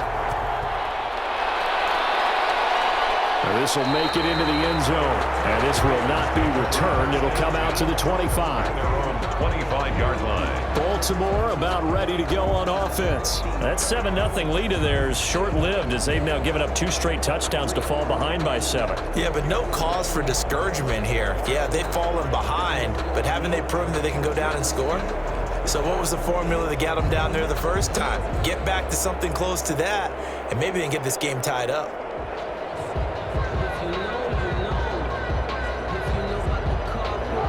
This will make it into the end zone. And this will not be returned. It'll come out to the 25. On the 25-yard line. Baltimore about ready to go on offense. That 7-0 lead of theirs short-lived as they've now given up 2 straight touchdowns to fall behind by 7. Yeah, but no cause for discouragement here. Yeah, they've fallen behind, but haven't they proven that they can go down and score? So what was the formula that got them down there the first time? Get back to something close to that, and maybe they can get this game tied up.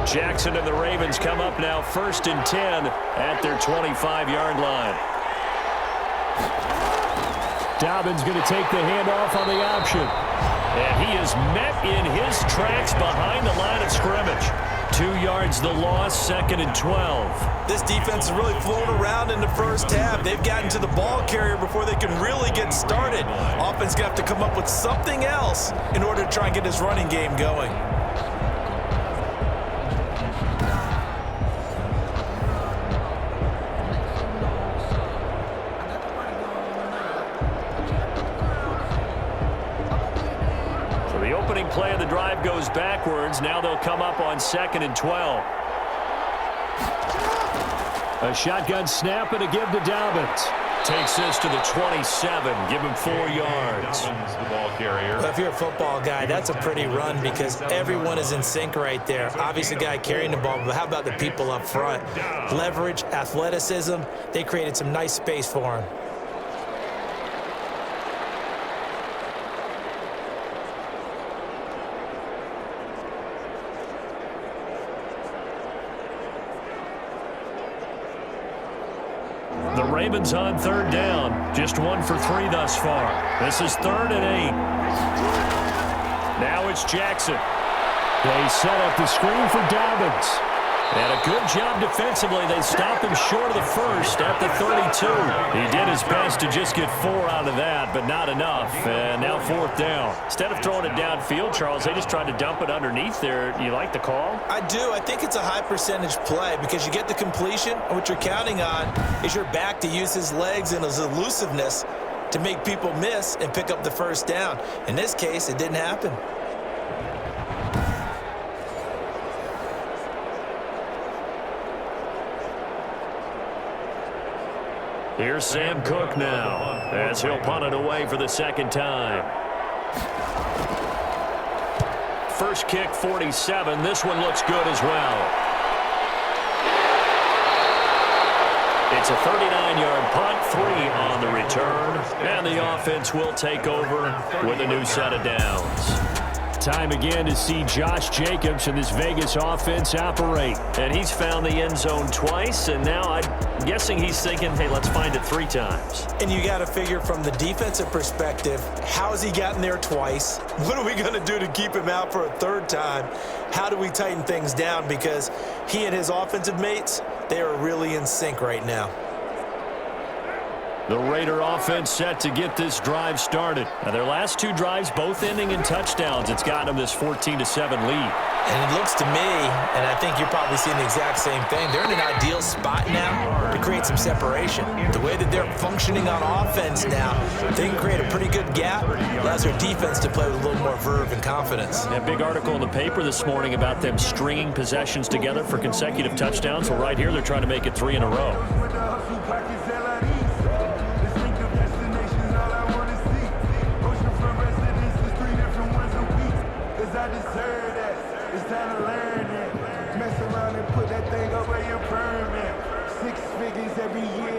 Jackson and the Ravens come up now 1st and 10 at their 25-yard line. Dobbins going to take the handoff on the option. And he is met in his tracks behind the line of scrimmage. 2 yards the loss, 2nd and 12. This defense is really flown around in the first half. They've gotten to the ball carrier before they can really get started. Offense going to have to come up with something else in order to try and get this running game going. Play of the drive goes backwards. Now they'll come up on 2nd and 12. A shotgun snap and a give to Dobbins. Takes this to the 27. Give him 4 yards. Dobbins, the ball carrier. Well, if you're a football guy, that's a pretty run because everyone is in sync right there. Obviously, the guy carrying the ball, but how about the people up front? Leverage, athleticism. They created some nice space for him. The Ravens on 3rd down. Just 1 for 3 thus far. This is 3rd and 8. Now it's Jackson. They set up the screen for Dobbins. And a good job defensively. They stopped him short of the first at the 32. He did his best to just get 4 out of that, but not enough. And now 4th down. Instead of throwing it downfield, Charles, they just tried to dump it underneath there. You like the call? I do. I think it's a high percentage play because you get the completion, and what you're counting on is your back to use his legs and his elusiveness to make people miss and pick up the first down. In this case, it didn't happen. Here's Sam Cook now as he'll punt it away for the 2nd time. First kick, 47. This one looks good as well. It's a 39-yard punt, 3 on the return, and the offense will take over with a new set of downs. Time again to see Josh Jacobs and this Vegas offense operate. And he's found the end zone twice, and now I'm guessing he's thinking, hey, let's find it 3 times. And you got to figure from the defensive perspective, how has he gotten there twice? What are we going to do to keep him out for a 3rd time? How do we tighten things down? Because he and his offensive mates, they are really in sync right now. The Raider offense set to get this drive started. Now, their last two drives, both ending in touchdowns. It's gotten them this 14-7 lead. And it looks to me, and I think you're probably seeing the exact same thing, they're in an ideal spot now to create some separation. The way that they're functioning on offense now, they can create a pretty good gap. Allows their defense to play with a little more verve and confidence. A big article in the paper this morning about them stringing possessions together for consecutive touchdowns. Well, right here, they're trying to make it 3 in a row.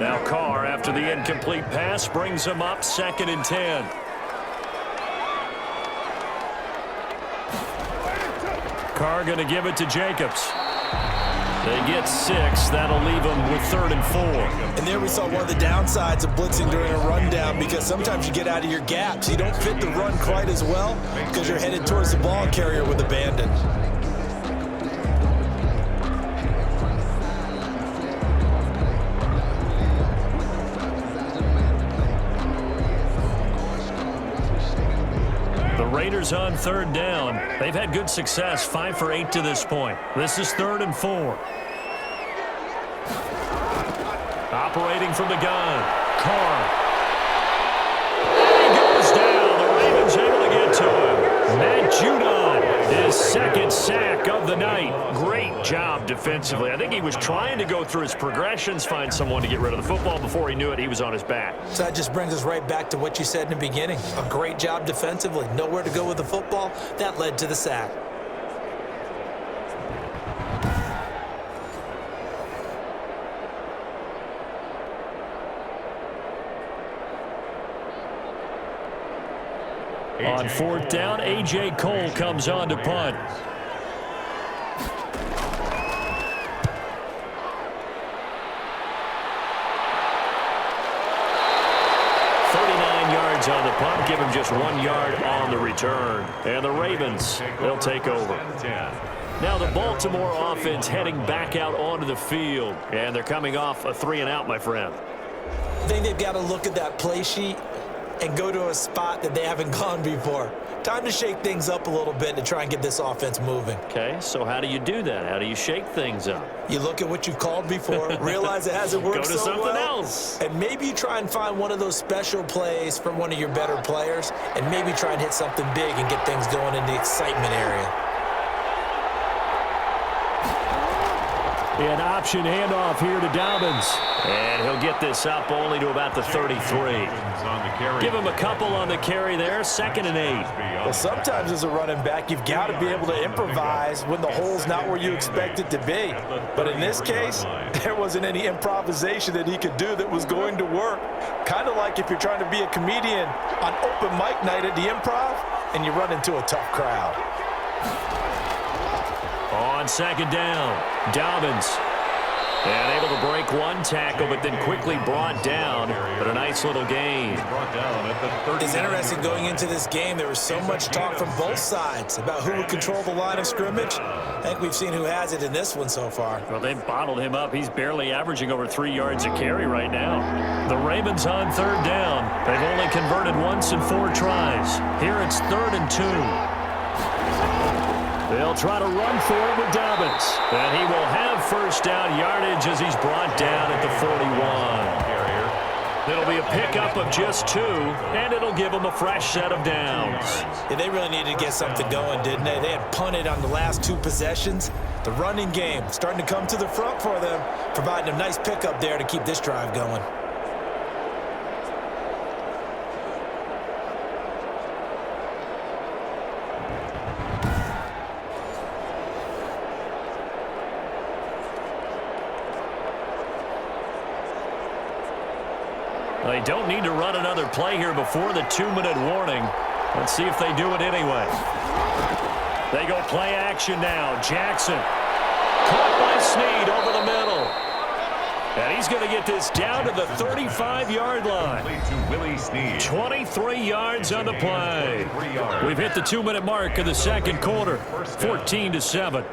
Now Carr, after the incomplete pass, brings him up 2nd and 10. Carr going to give it to Jacobs. They get 6. That'll leave them with 3rd and 4. And there we saw one of the downsides of blitzing during a rundown, because sometimes you get out of your gaps. You don't fit the run quite as well because you're headed towards the ball carrier with abandon. Raiders on 3rd down. They've had good success, 5 for 8 to this point. This is 3rd and 4. Operating from the gun, Carr. And he goes down. The Ravens able to get to him. Matt Judon, his 2nd sack of the night. Great job defensively. I think he was trying to go through his progressions, find someone to get rid of the football. Before he knew it, he was on his back. So that just brings us right back to what you said in the beginning. A great job defensively. Nowhere to go with the football. That led to the sack. On 4th down, A.J. Cole comes on to punt. On the punt, give him just 1 yard on the return. And the Ravens, they'll take over. Now the Baltimore offense heading back out onto the field. And they're coming off a 3-and-out, my friend. I think they've got to look at that play sheet and go to a spot that they haven't gone before. Time to shake things up a little bit to try and get this offense moving. Okay, so how do you do that? How do you shake things up? You look at what you've called before, realize it hasn't worked so well. Go to something else. And maybe you try and find one of those special plays from one of your better players, and maybe try and hit something big and get things going in the excitement area. An option handoff here to Dobbins. And he'll get this up only to about the 33. Give him a couple on the carry there, 2nd and 8. Well, sometimes as a running back, you've got to be able to improvise when the hole's not where you expect it to be. But in this case, there wasn't any improvisation that he could do that was going to work. Kind of like if you're trying to be a comedian on open mic night at the Improv and you run into a tough crowd. On 2nd down, Dobbins. And able to break one tackle, but then quickly brought down. But a nice little gain. It's interesting going into this game. There was so much talk from both sides about who would control the line of scrimmage. I think we've seen who has it in this one so far. Well, they've bottled him up. He's barely averaging over 3 yards a carry right now. The Ravens on 3rd down. They've only converted once in 4 tries. Here it's 3rd and 2. They'll try to run for it with Dobbins. And he will have 1st down yardage as he's brought down at the 41. It'll be a pickup of just 2, and it'll give him a fresh set of downs. Yeah, they really needed to get something going, didn't they? They had punted on the last 2 possessions. The running game starting to come to the front for them, providing a nice pickup there to keep this drive going. They don't need to run another play here before the 2-minute warning. Let's see if they do it anyway. They go play action now. Jackson caught by Snead over the middle. And he's going to get this down to the 35-yard line. 23 yards on the play. We've hit the 2-minute mark of the 2nd quarter. 14-7.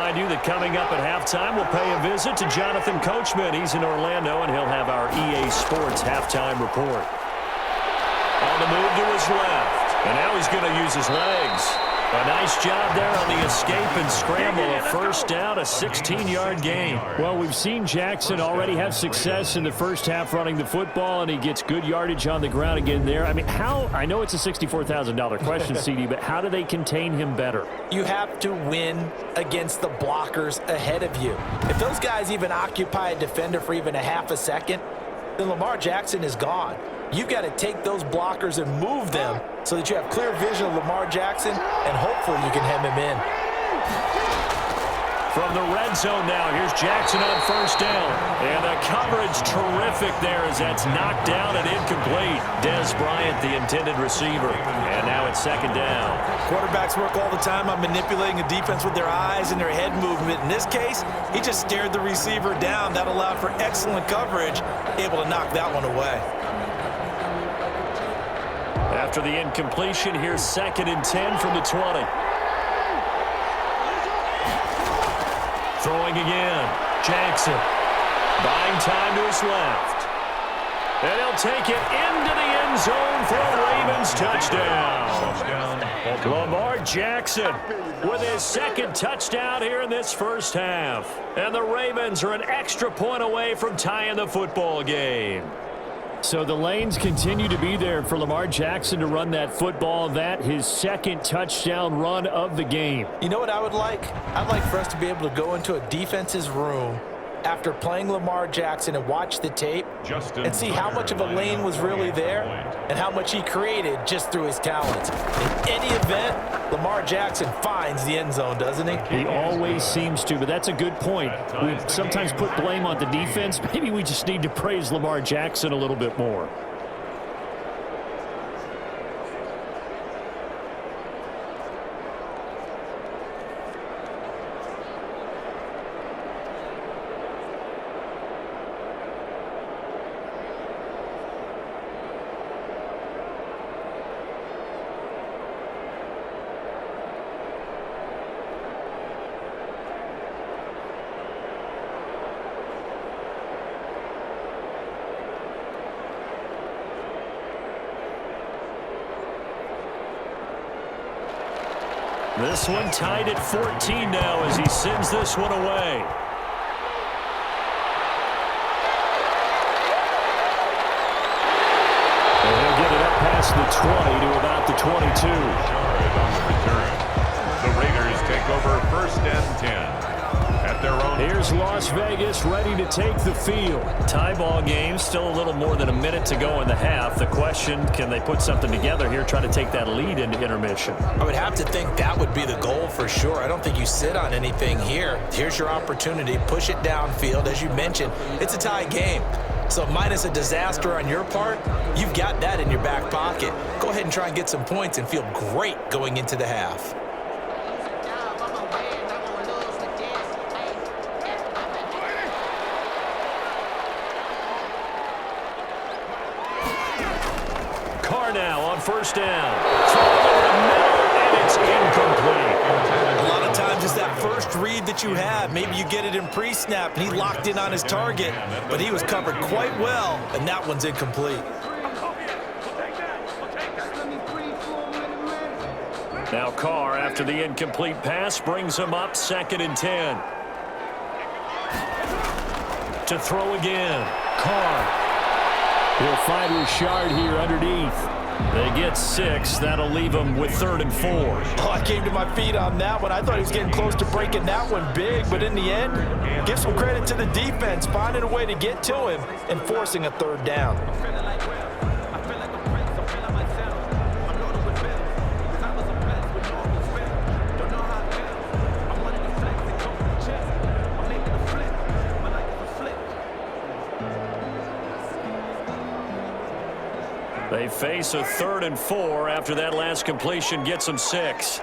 remind you that coming up at halftime, we'll pay a visit to Jonathan Coachman. He's in Orlando, and he'll have our EA Sports halftime report. On the move to his left, and now he's going to use his legs. A nice job there on the escape and scramble. A first down, a 16-yard gain. Well, we've seen Jackson already have success in the first half running the football, and he gets good yardage on the ground again there. I mean, I know it's a $64,000 question, CD, but how do they contain him better? You have to win against the blockers ahead of you. If those guys even occupy a defender for even a half a second, then Lamar Jackson is gone. You've got to take those blockers and move them so that you have clear vision of Lamar Jackson, and hopefully you can hem him in. From the red zone now, here's Jackson on first down. And the coverage terrific there as that's knocked down and incomplete. Dez Bryant, the intended receiver. And now it's second down. Quarterbacks work all the time on manipulating a defense with their eyes and their head movement. In this case, he just stared the receiver down. That allowed for excellent coverage, able to knock that one away. After the incompletion, here's 2nd and 10 from the 20. Throwing again. Jackson. Buying time to his left. And he'll take it into the end zone for a Ravens touchdown. Lamar Jackson with his 2nd touchdown here in this first half. And the Ravens are an extra point away from tying the football game. So the lanes continue to be there for Lamar Jackson to run that football. That his 2nd touchdown run of the game. You know what I would like? I'd like for us to be able to go into a defense's room after playing Lamar Jackson and watch the tape and see how much of a lane was really there and how much he created just through his talents. In any event, Lamar Jackson finds the end zone, doesn't he? He always seems to, but that's a good point. We sometimes put blame on the defense. Maybe we just need to praise Lamar Jackson a little bit more. This one tied at 14 now as he sends this one away. And he'll get it up past the 20 to about the 22. The Raiders take over 1st and 10. At their own. Here's Las Vegas ready to take the field. Tie ball game, still a little more than a minute to go in the half. The question, can they put something together here, try to take that lead into intermission? I would have to think that would be the goal for sure. I don't think you sit on anything here. Here's your opportunity. Push it downfield. As you mentioned, it's a tie game. So minus a disaster on your part, you've got that in your back pocket. Go ahead and try and get some points and feel great going into the half. Now on first down. Throw over the middle, and it's incomplete. A lot of times it's that first read that you have. Maybe you get it in pre-snap, and he locked in on his target, but he was covered quite well, and that one's incomplete. Now Carr, after the incomplete pass, brings him up 2nd and 10. To throw again. Carr. He'll find Richard here underneath. They get 6. That'll leave them with 3rd and 4. Oh, I came to my feet on that one. I thought he was getting close to breaking that one big, but in the end, give some credit to the defense, finding a way to get to him and forcing a 3rd down. They face a 3rd and 4 after that last completion gets them 6.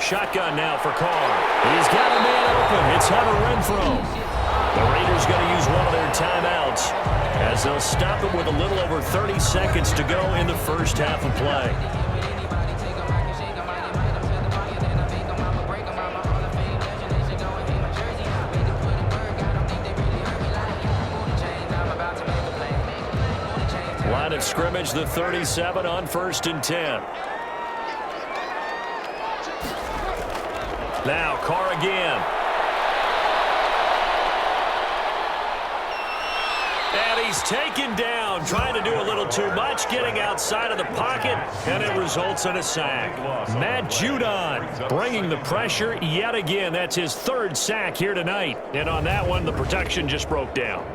Shotgun now for Carr. He's got a man open. It's Hunter Renfrow. The Raiders going to use one of their timeouts as they'll stop it with a little over 30 seconds to go in the first half of play. scrimmage, the 37 on 1st and 10. Now Carr again. And he's taken down, trying to do a little too much, getting outside of the pocket, and it results in a sack. Matt Judon bringing the pressure yet again. That's his 3rd sack here tonight. And on that one, the protection just broke down.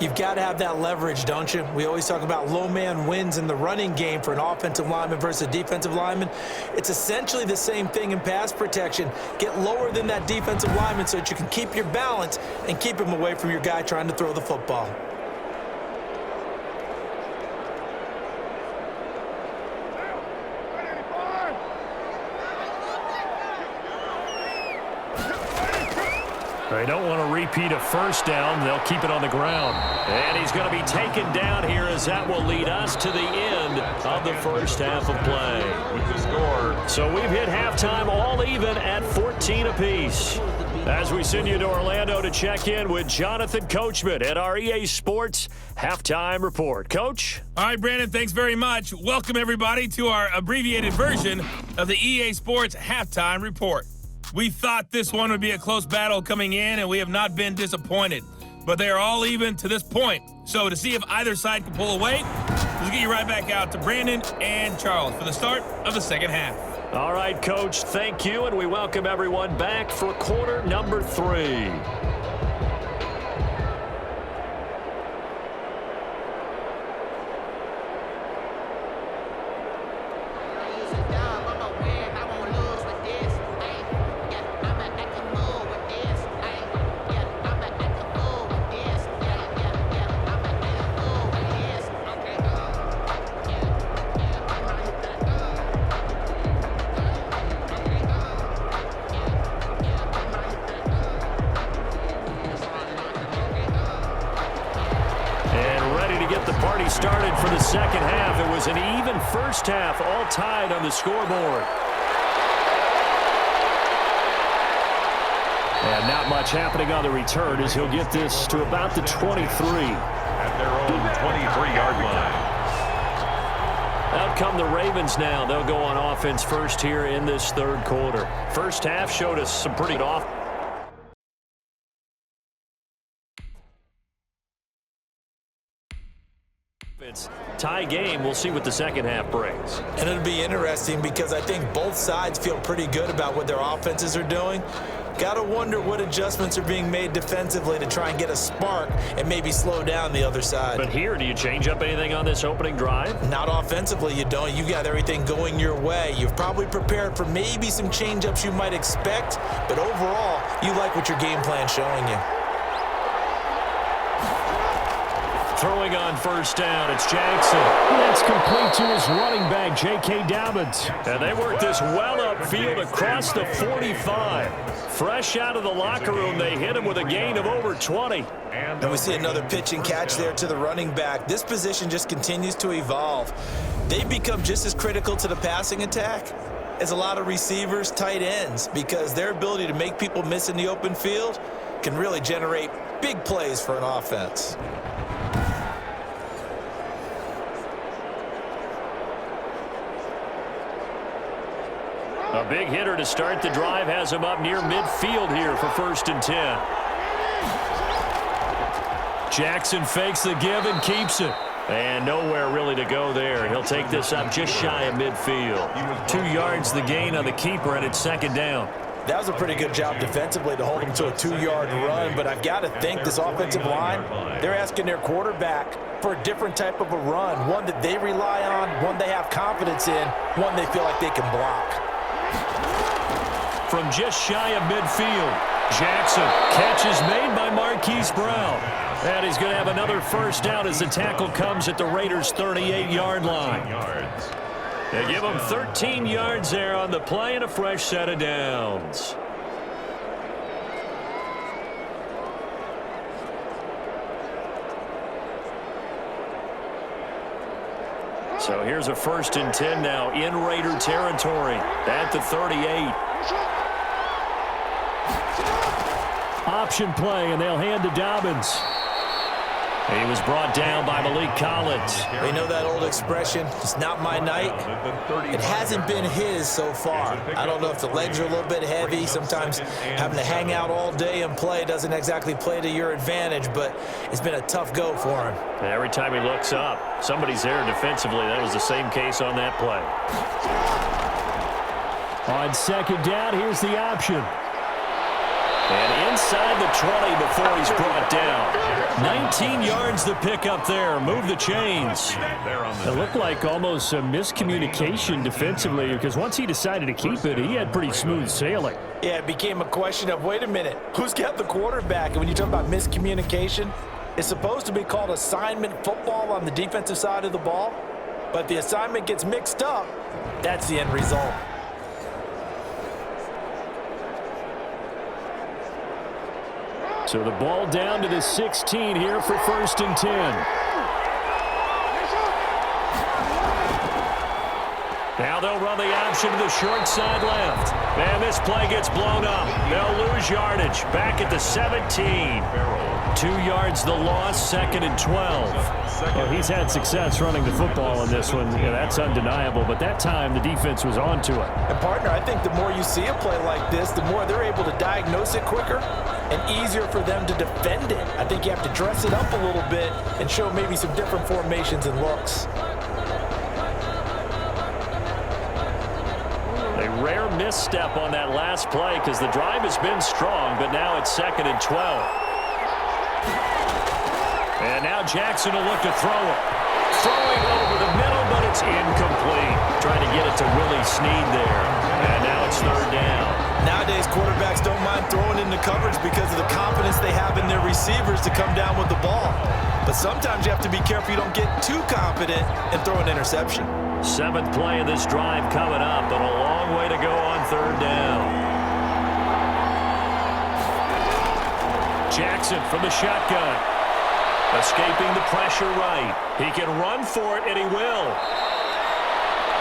You've got to have that leverage, don't you? We always talk about low man wins in the running game for an offensive lineman versus a defensive lineman. It's essentially the same thing in pass protection. Get lower than that defensive lineman so that you can keep your balance and keep him away from your guy trying to throw the football. They don't want to repeat a first down. They'll keep it on the ground. And he's going to be taken down here as that will lead us to the end of the first half of play. With the score. So we've hit halftime all even at 14 apiece. As we send you to Orlando to check in with Jonathan Coachman at our EA Sports Halftime Report. Coach? All right, Brandon, thanks very much. Welcome, everybody, to our abbreviated version of the EA Sports Halftime Report. We thought this one would be a close battle coming in, and we have not been disappointed. But they are all even to this point. So to see if either side can pull away, let's get you right back out to Brandon and Charles for the start of the second half. All right, Coach, thank you, and we welcome everyone back for quarter number 3. Started for the second half. It was an even first half, all tied on the scoreboard. And not much happening on the return as he'll get this to about the 23. At their own 23-yard line. Out come the Ravens now. They'll go on offense first here in this 3rd quarter. First half showed us some pretty good offense. Tie game. We'll see what the second half brings. And it'll be interesting because I think both sides feel pretty good about what their offenses are doing. Got to wonder what adjustments are being made defensively to try and get a spark and maybe slow down the other side. But here, do you change up anything on this opening drive? Not offensively, you don't. You got everything going your way. You've probably prepared for maybe some change-ups you might expect, but overall, you like what your game plan's showing you. Throwing on first down, it's Jackson. That's complete to his running back, J.K. Dobbins. And they work this well upfield across the 45. Fresh out of the locker room, they hit him with a gain of over 20. And we see another pitch and catch there to the running back. This position just continues to evolve. They've become just as critical to the passing attack as a lot of receivers, tight ends, because their ability to make people miss in the open field can really generate big plays for an offense. A big hitter to start the drive has him up near midfield here for 1st and 10. Jackson fakes the give and keeps it. And nowhere really to go there. He'll take this up just shy of midfield. 2 yards the gain on the keeper, and it's 2nd down. That was a pretty good job defensively to hold him to a 2-yard run, but I've got to think this offensive line, they're asking their quarterback for a different type of a run, one that they rely on, one they have confidence in, one they feel like they can block. From just shy of midfield, Jackson. Catch is made by Marquise Brown. And he's going to have another first down as the tackle comes at the Raiders' 38-yard line. They give him 13 yards there on the play and a fresh set of downs. So here's a 1st and 10 now in Raider territory at the 38. Option play, and they'll hand to Dobbins. He was brought down by Malik Collins. You know that old expression, it's not my night. It hasn't been his so far. I don't know if the legs are a little bit heavy. Sometimes having to hang out all day and play doesn't exactly play to your advantage, but it's been a tough go for him. Every time he looks up, somebody's there defensively. That was the same case on that play. On second down, here's the option. And inside the 20 before he's brought down. 19 yards the pick up there. Move the chains. It looked like almost a miscommunication defensively because once he decided to keep it, he had pretty smooth sailing. Yeah, it became a question of, wait a minute, who's got the quarterback? And when you talk about miscommunication, it's supposed to be called assignment football on the defensive side of the ball. But the assignment gets mixed up. That's the end result. So the ball down to the 16 here for 1st and 10. Now they'll run the option to the short side left. And this play gets blown up. They'll lose yardage. Back at the 17. 2 yards the loss, 2nd and 12. Well, he's had success running the football in this one. Yeah, that's undeniable. But that time, the defense was on to it. And, partner, I think the more you see a play like this, the more they're able to diagnose it quicker and easier for them to defend it. I think you have to dress it up a little bit and show maybe some different formations and looks. A rare misstep on that last play because the drive has been strong, but now it's 2nd and 12. And now Jackson will look to throw it. Throwing over the middle, but it's incomplete. Trying to get it to Willie Snead there. And now it's 3rd down. Nowadays, quarterbacks don't mind throwing into coverage because of the confidence they have in their receivers to come down with the ball. But sometimes you have to be careful you don't get too confident and throw an interception. 7th play of this drive coming up, but a long way to go on 3rd down. Jackson from the shotgun. Escaping the pressure right. He can run for it, and he will.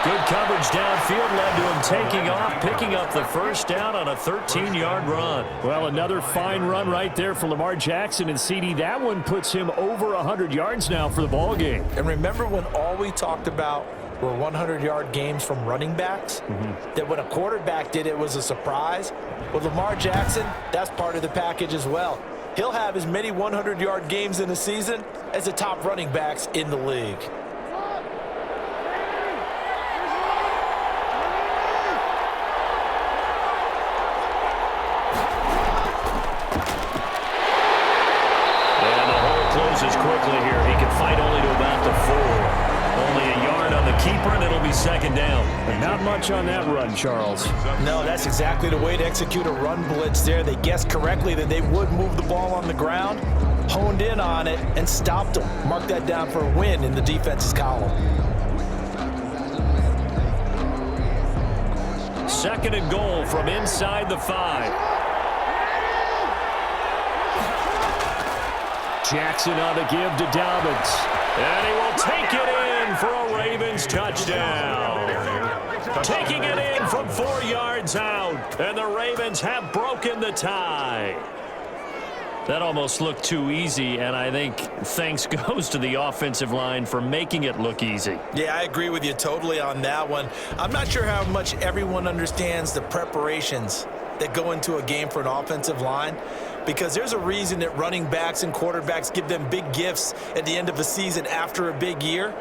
Good coverage downfield led to him taking off, picking up the 1st down on a 13-yard run. Well, another fine run right there for Lamar Jackson and CD. That one puts him over 100 yards now for the ball game. And remember when all we talked about were 100-yard games from running backs? That when a quarterback did it was a surprise? With Lamar Jackson, that's part of the package as well. He'll have as many 100-yard games in a season as the top running backs in the league. And the hole closes quickly here. He can fight only to about the 4. Only a yard on the keeper, and it'll be 2nd down. And not much on that run, Charles. No, that's exactly the way to execute a run blitz there. They guessed correctly that they would move the ball on the ground, honed in on it, and stopped them. Mark that down for a win in the defense's column. 2nd and goal from inside the 5. Jackson on the give to Dobbins. And he will take it in for a Ravens touchdown. Taking it in from 4 yards out. And the Ravens have broken the tie. That almost looked too easy, and I think thanks goes to the offensive line for making it look easy. Yeah, I agree with you totally on that one. I'm not sure how much everyone understands the preparations that go into a game for an offensive line, because there's a reason that running backs and quarterbacks give them big gifts at the end of a season after a big year.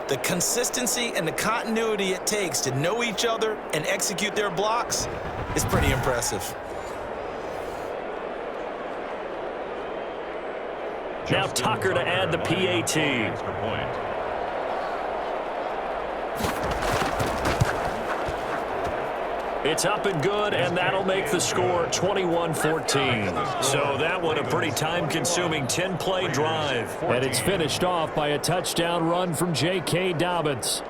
The consistency and the continuity it takes to know each other and execute their blocks is pretty impressive. Now Tucker to add the PAT. It's up and good, and that'll make the score 21-14. So that one a pretty time-consuming 10-play drive. And it's finished off by a touchdown run from J.K. Dobbins.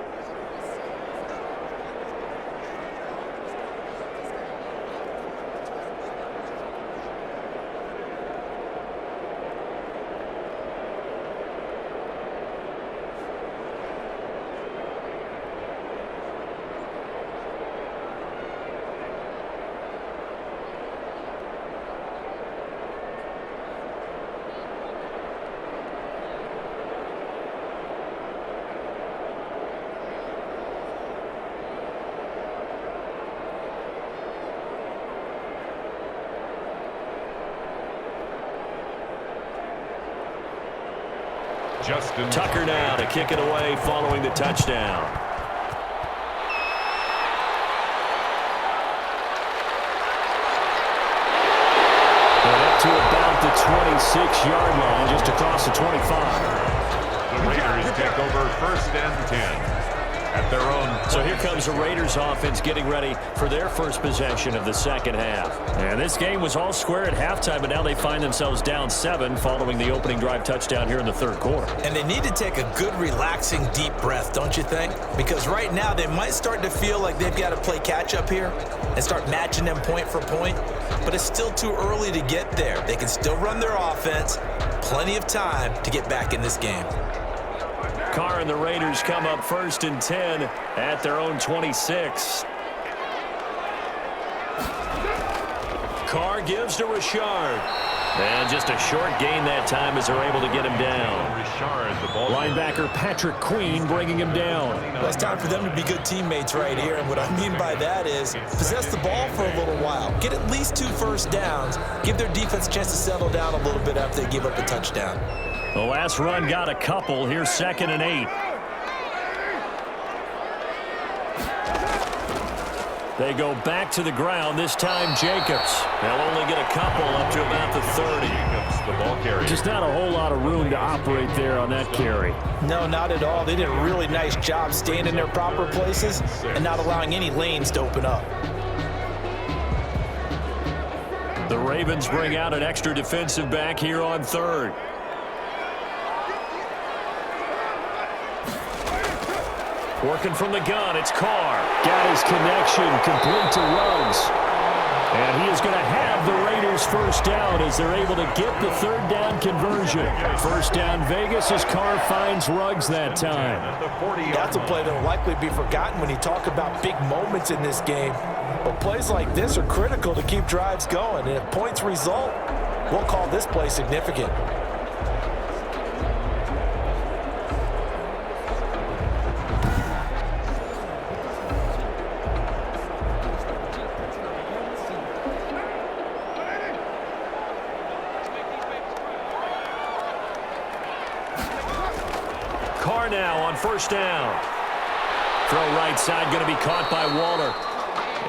Tucker now to kick it away following the touchdown. And up to about the 26-yard line, just across the 25. The Raiders take over 1st and 10. At their own. So here comes the Raiders offense getting ready for their first possession of the second half. And this game was all square at halftime, but now they find themselves down 7 following the opening drive touchdown here in the third quarter. And they need to take a good, relaxing, deep breath, don't you think? Because right now they might start to feel like they've got to play catch-up here and start matching them point for point. But it's still too early to get there. They can still run their offense. Plenty of time to get back in this game. Carr and the Raiders come up 1st and 10 at their own 26. Carr gives to Richard. And just a short gain that time as they're able to get him down. Linebacker Patrick Queen bringing him down. Well, it's time for them to be good teammates right here. And what I mean by that is possess the ball for a little while. Get at least 2 first downs. Give their defense a chance to settle down a little bit after they give up a touchdown. The last run got a couple. Here's 2nd and 8. They go back to the ground. This time Jacobs. They'll only get a couple up to about the 30. The ball carrier. Just not a whole lot of room to operate there on that carry. No, not at all. They did a really nice job staying in their proper places and not allowing any lanes to open up. The Ravens bring out an extra defensive back here on 3rd. Working from the gun, it's Carr. Got his connection, complete to Ruggs. And he is going to have the Raiders first down as they're able to get the 3rd down conversion. First down Vegas as Carr finds Ruggs that time. That's a play that will likely be forgotten when you talk about big moments in this game. But plays like this are critical to keep drives going. And if points result, we'll call this play significant. Carr now on first down. Throw right side going to be caught by Waller.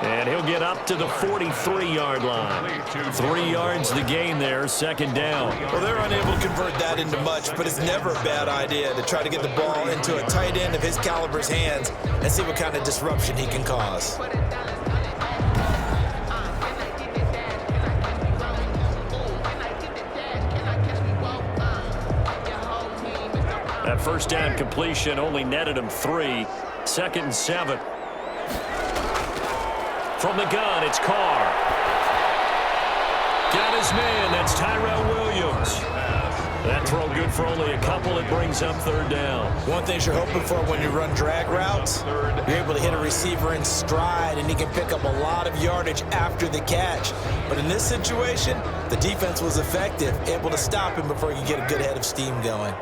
And he'll get up to the 43-yard line. 3 yards the gain there, 2nd down. Well, they're unable to convert that into much, but it's never a bad idea to try to get the ball into a tight end of his caliber's hands and see what kind of disruption he can cause. That first down completion only netted him 3. 2nd and 7. From the gun, it's Carr. Got his man. That's Tyrell Williams. That throw good for only a couple. It brings up 3rd down. One thing you're hoping for when you run drag routes, you're able to hit a receiver in stride, and he can pick up a lot of yardage after the catch. But in this situation, the defense was effective, able to stop him before he could get a good head of steam going.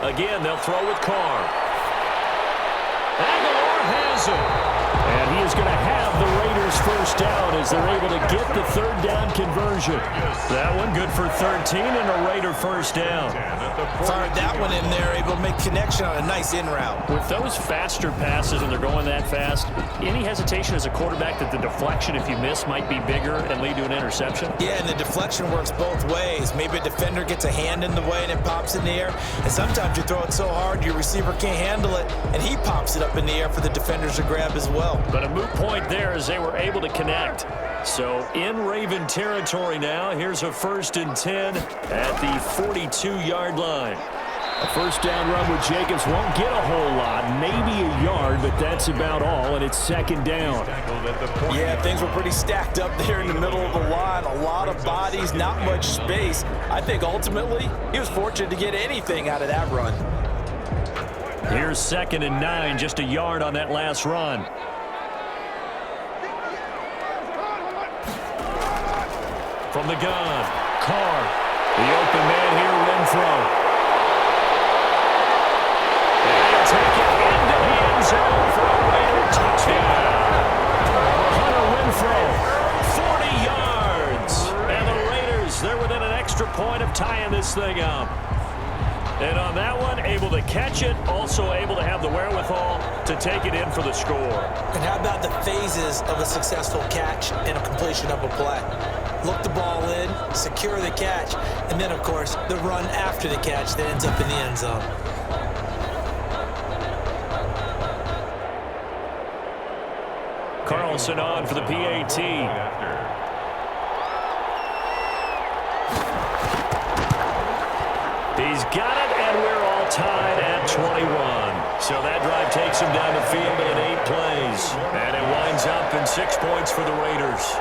Again, they'll throw with Carr. Aguilar has it. And he is going to have the Raiders first down as they're able to get the 3rd down conversion. That one good for 13 and a Raider first down. Fired that one in there, able to make connection on a nice in route. With those faster passes and they're going that fast, any hesitation as a quarterback that the deflection, if you miss, might be bigger and lead to an interception? Yeah, and the deflection works both ways. Maybe a defender gets a hand in the way and it pops in the air. And sometimes you throw it so hard your receiver can't handle it, and he pops it up in the air for the defenders to grab as well. But a moot point there as they were able to connect. So in Raven territory now, here's a 1st and 10 at the 42-yard line. A first down run with Jacobs won't get a whole lot, maybe a yard, but that's about all, and it's 2nd down. Yeah, things were pretty stacked up there in the middle of the line. A lot of bodies, not much space. I think ultimately he was fortunate to get anything out of that run. Here's 2nd and 9, just a yard on that last run. From the gun, Carr. The open man here, Renfro. And he'll take it into the end zone for a Raider touchdown. Hunter Renfro, 40 yards. And the Raiders, they're within an extra point of time. this thing up. And on that one, able to catch it, also able to have the wherewithal to take it in for the score. And how about the phases of a successful catch and a completion of a play? Look the ball in, secure the catch, and then, of course, the run after the catch that ends up in the end zone. Carlson on for the PAT. He's got it, and we're all tied at 21. So that drive takes him down the field in 8 plays. And it winds up in 6 points for the Raiders.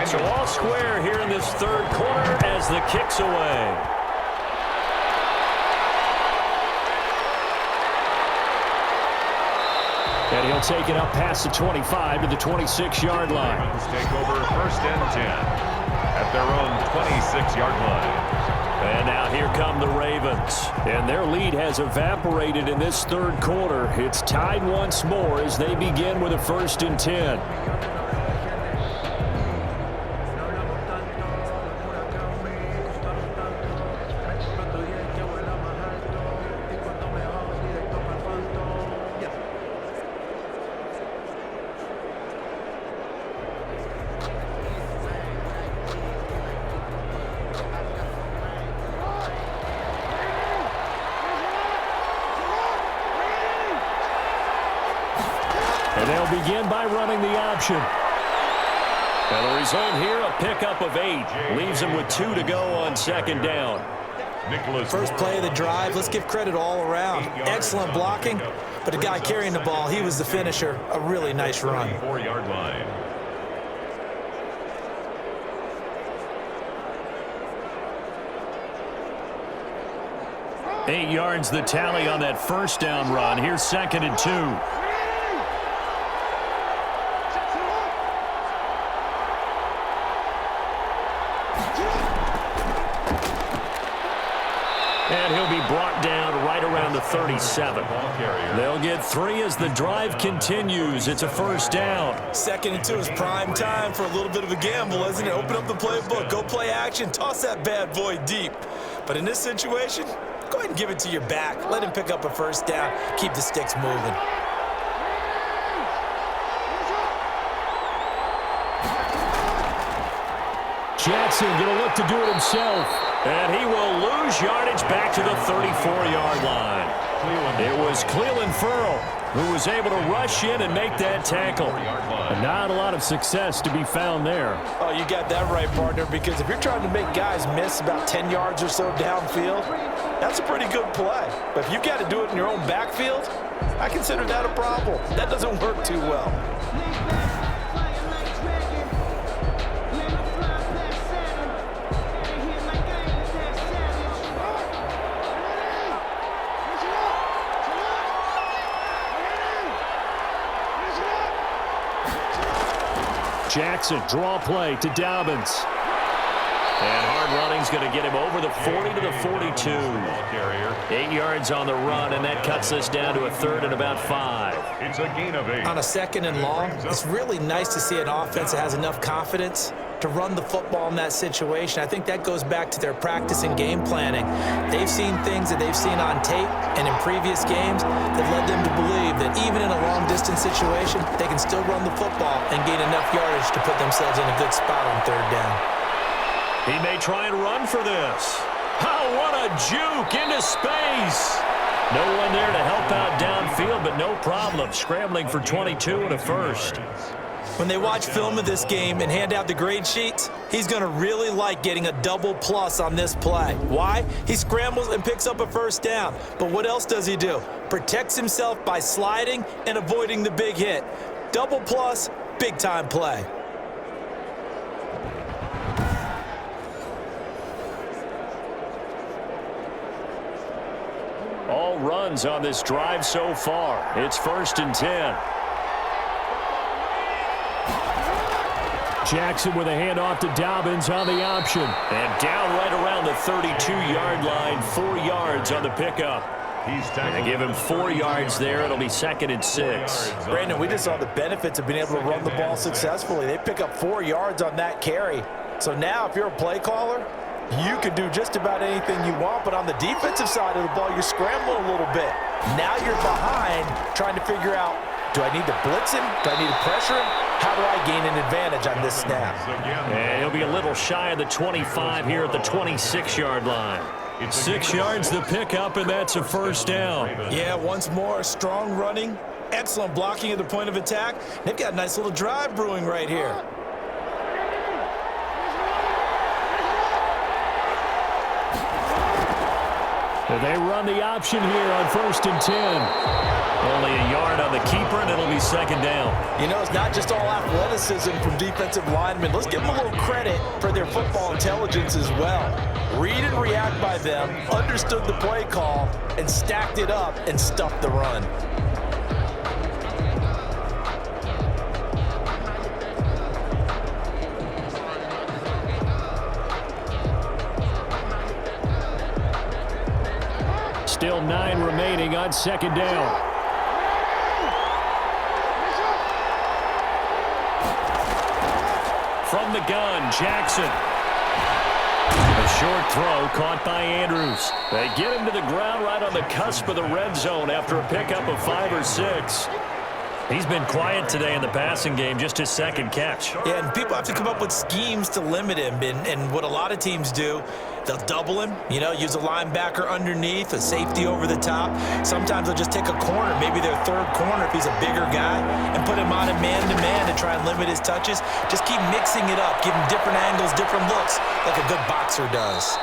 So all square here in this third quarter as the kick's away. And he'll take it up past the 25 to the 26-yard line. Ravens take over 1st and 10 at their own 26-yard line. And now here come the Ravens. And their lead has evaporated in this third quarter. It's tied once more as they begin with a 1st and 10. And they'll begin by running the option. And the result here, a pickup of 8. Leaves them with 2 to go on 2nd down. First play of the drive, let's give credit all around. Excellent blocking, but the guy carrying the ball, he was the finisher. A really nice run. 4-yard line. Eight yards the tally on that 1st down run. Here's 2nd and 2. And he'll be brought down right around the 37. They'll get 3 as the drive continues. It's a 1st down. 2nd and 2 is prime time for a little bit of a gamble, isn't it? Open up the playbook, go play action, toss that bad boy deep. But in this situation, go ahead and give it to your back. Let him pick up a 1st down. Keep the sticks moving. Jackson going to look to do it himself. And he will lose yardage back to the 34-yard line. It was Cleveland Ferrell who was able to rush in and make that tackle. And not a lot of success to be found there. Oh, you got that right, partner, because if you're trying to make guys miss about 10 yards or so downfield, that's a pretty good play. But if you've got to do it in your own backfield, I consider that a problem. That doesn't work too well. Jackson, draw play to Dobbins. And hard running's going to get him over the 40 to the 42. 8 yards on the run, and that cuts us down to a 3rd and about 5. It's a gain of 8. On a 2nd and long, it's really nice to see an offense that has enough confidence to run the football in that situation. I think that goes back to their practice and game planning. They've seen things that they've seen on tape and in previous games that led them to believe that even in a long-distance situation, they can still run the football and gain enough yardage to put themselves in a good spot on 3rd down. He may try and run for this. Oh, what a juke into space. No one there to help out downfield, but no problem. Scrambling for 22 and a 1st. When they watch film of this game and hand out the grade sheets, he's going to really like getting a double plus on this play. Why? He scrambles and picks up a 1st down. But what else does he do? Protects himself by sliding and avoiding the big hit. Double plus, big-time play. All runs on this drive so far. It's 1st and 10. Jackson with a handoff to Dobbins on the option. And down right around the 32-yard line, 4 yards on the pickup. They give him 4 yards there. It'll be 2nd and 6. Brandon, we just saw the benefits of being able to run the ball successfully. They pick up 4 yards on that carry. So now if you're a play caller, you can do just about anything you want, but on the defensive side of the ball, you're scrambling a little bit. Now you're behind trying to figure out, do I need to blitz him? Do I need to pressure him? How do I gain an advantage on this snap? And he'll be a little shy of the 25 here at the 26-yard line. 6 yards the pickup, and that's a 1st down. Yeah, once more, strong running, excellent blocking at the point of attack. They've got a nice little drive brewing right here. They run the option here on 1st and 10. Only a yard on the keeper, and it'll be 2nd down. You know, it's not just all athleticism from defensive linemen. Let's give them a little credit for their football intelligence as well. Read and react by them, understood the play call, and stacked it up and stuffed the run. Still 9 remaining on 2nd down. From the gun, Jackson. A short throw caught by Andrews. They get him to the ground right on the cusp of the red zone after a pickup of 5 or 6. He's been quiet today in the passing game, just his 2nd catch. Yeah, and people have to come up with schemes to limit him. And what a lot of teams do, they'll double him, you know, use a linebacker underneath, a safety over the top. Sometimes they'll just take a corner, maybe their 3rd corner if he's a bigger guy, and put him on a man-to-man to try and limit his touches. Just keep mixing it up, give him different angles, different looks, like a good boxer does.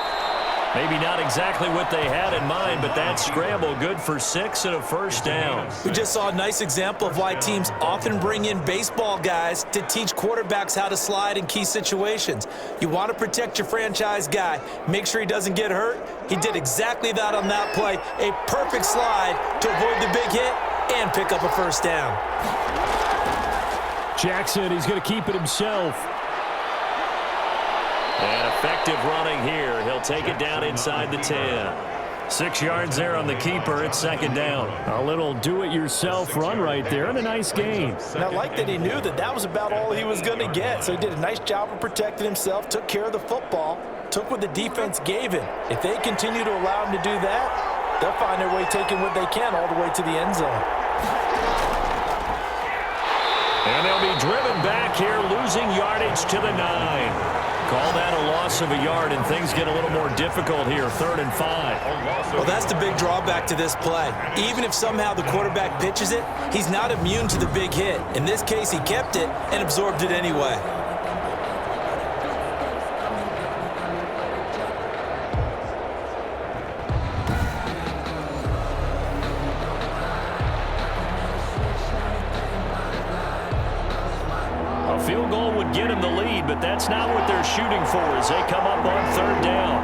Maybe not exactly what they had in mind, but that scramble good for 6 and a 1st down. We just saw a nice example of why teams often bring in baseball guys to teach quarterbacks how to slide in key situations. You want to protect your franchise guy. Make sure he doesn't get hurt. He did exactly that on that play. A perfect slide to avoid the big hit and pick up a 1st down. Jackson, he's going to keep it himself. And effective running here. He'll take it down inside the 10. 6 yards there on the keeper. It's 2nd down. A little do-it-yourself run right there and a nice gain. And I like that he knew that that was about all he was going to get. So he did a nice job of protecting himself, took care of the football, took what the defense gave him. If they continue to allow him to do that, they'll find their way taking what they can all the way to the end zone. And they'll be driven back here, losing yardage to the 9. Call that a loss of a yard, and things get a little more difficult here, 3rd and 5. Well, that's the big drawback to this play. Even if somehow the quarterback pitches it, he's not immune to the big hit. In this case, he kept it and absorbed it anyway. Field goal would get him the lead, but that's not what they're shooting for as they come up on 3rd down.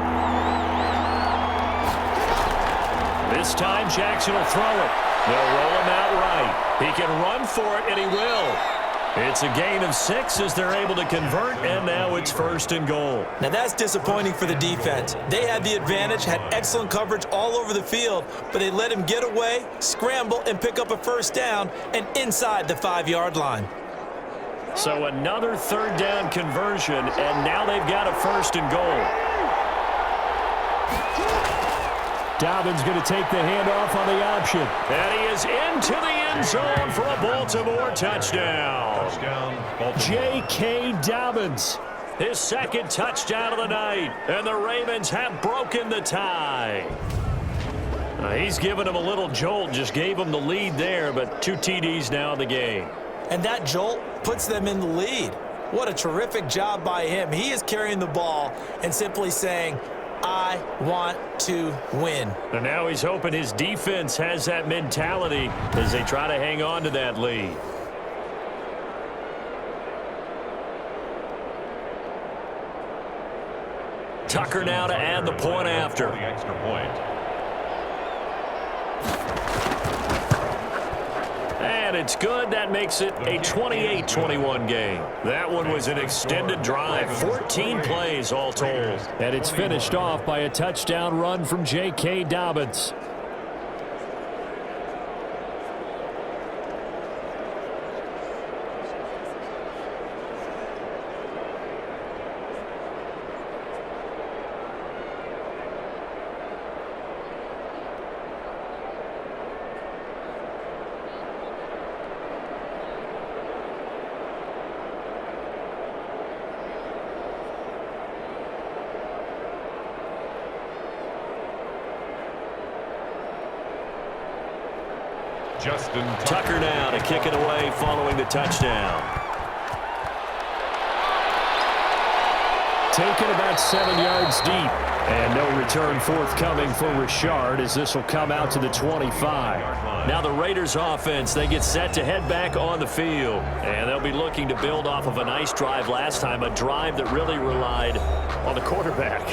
This time, Jackson will throw it. They'll roll him out right. He can run for it, and he will. It's a gain of 6 as they're able to convert, and now it's 1st and goal. Now that's disappointing for the defense. They had the advantage, had excellent coverage all over the field, but they let him get away, scramble, and pick up a 1st down, and inside the 5-yard line. So another 3rd down conversion, and now they've got a 1st and goal. Dobbins going to take the handoff on the option. And he is into the end zone for a Baltimore touchdown. J.K. Dobbins, his 2nd touchdown of the night, and the Ravens have broken the tie. He's given him a little jolt, just gave him the lead there, but 2 TDs now in the game. And that jolt puts them in the lead. What a terrific job by him. He is carrying the ball and simply saying, I want to win. And now he's hoping his defense has that mentality as they try to hang on to that lead. Tucker now to add the point after. The extra point. And it's good. That makes it a 28-21 game. That one was an extended drive, 14 plays all told. And it's finished off by a touchdown run from J.K. Dobbins. Justin Tucker now to kick it away following the touchdown. Taken about 7 yards deep. And no return forthcoming for Richard as this will come out to the 25. Now the Raiders offense, they get set to head back on the field. And they'll be looking to build off of a nice drive last time, a drive that really relied on the quarterback.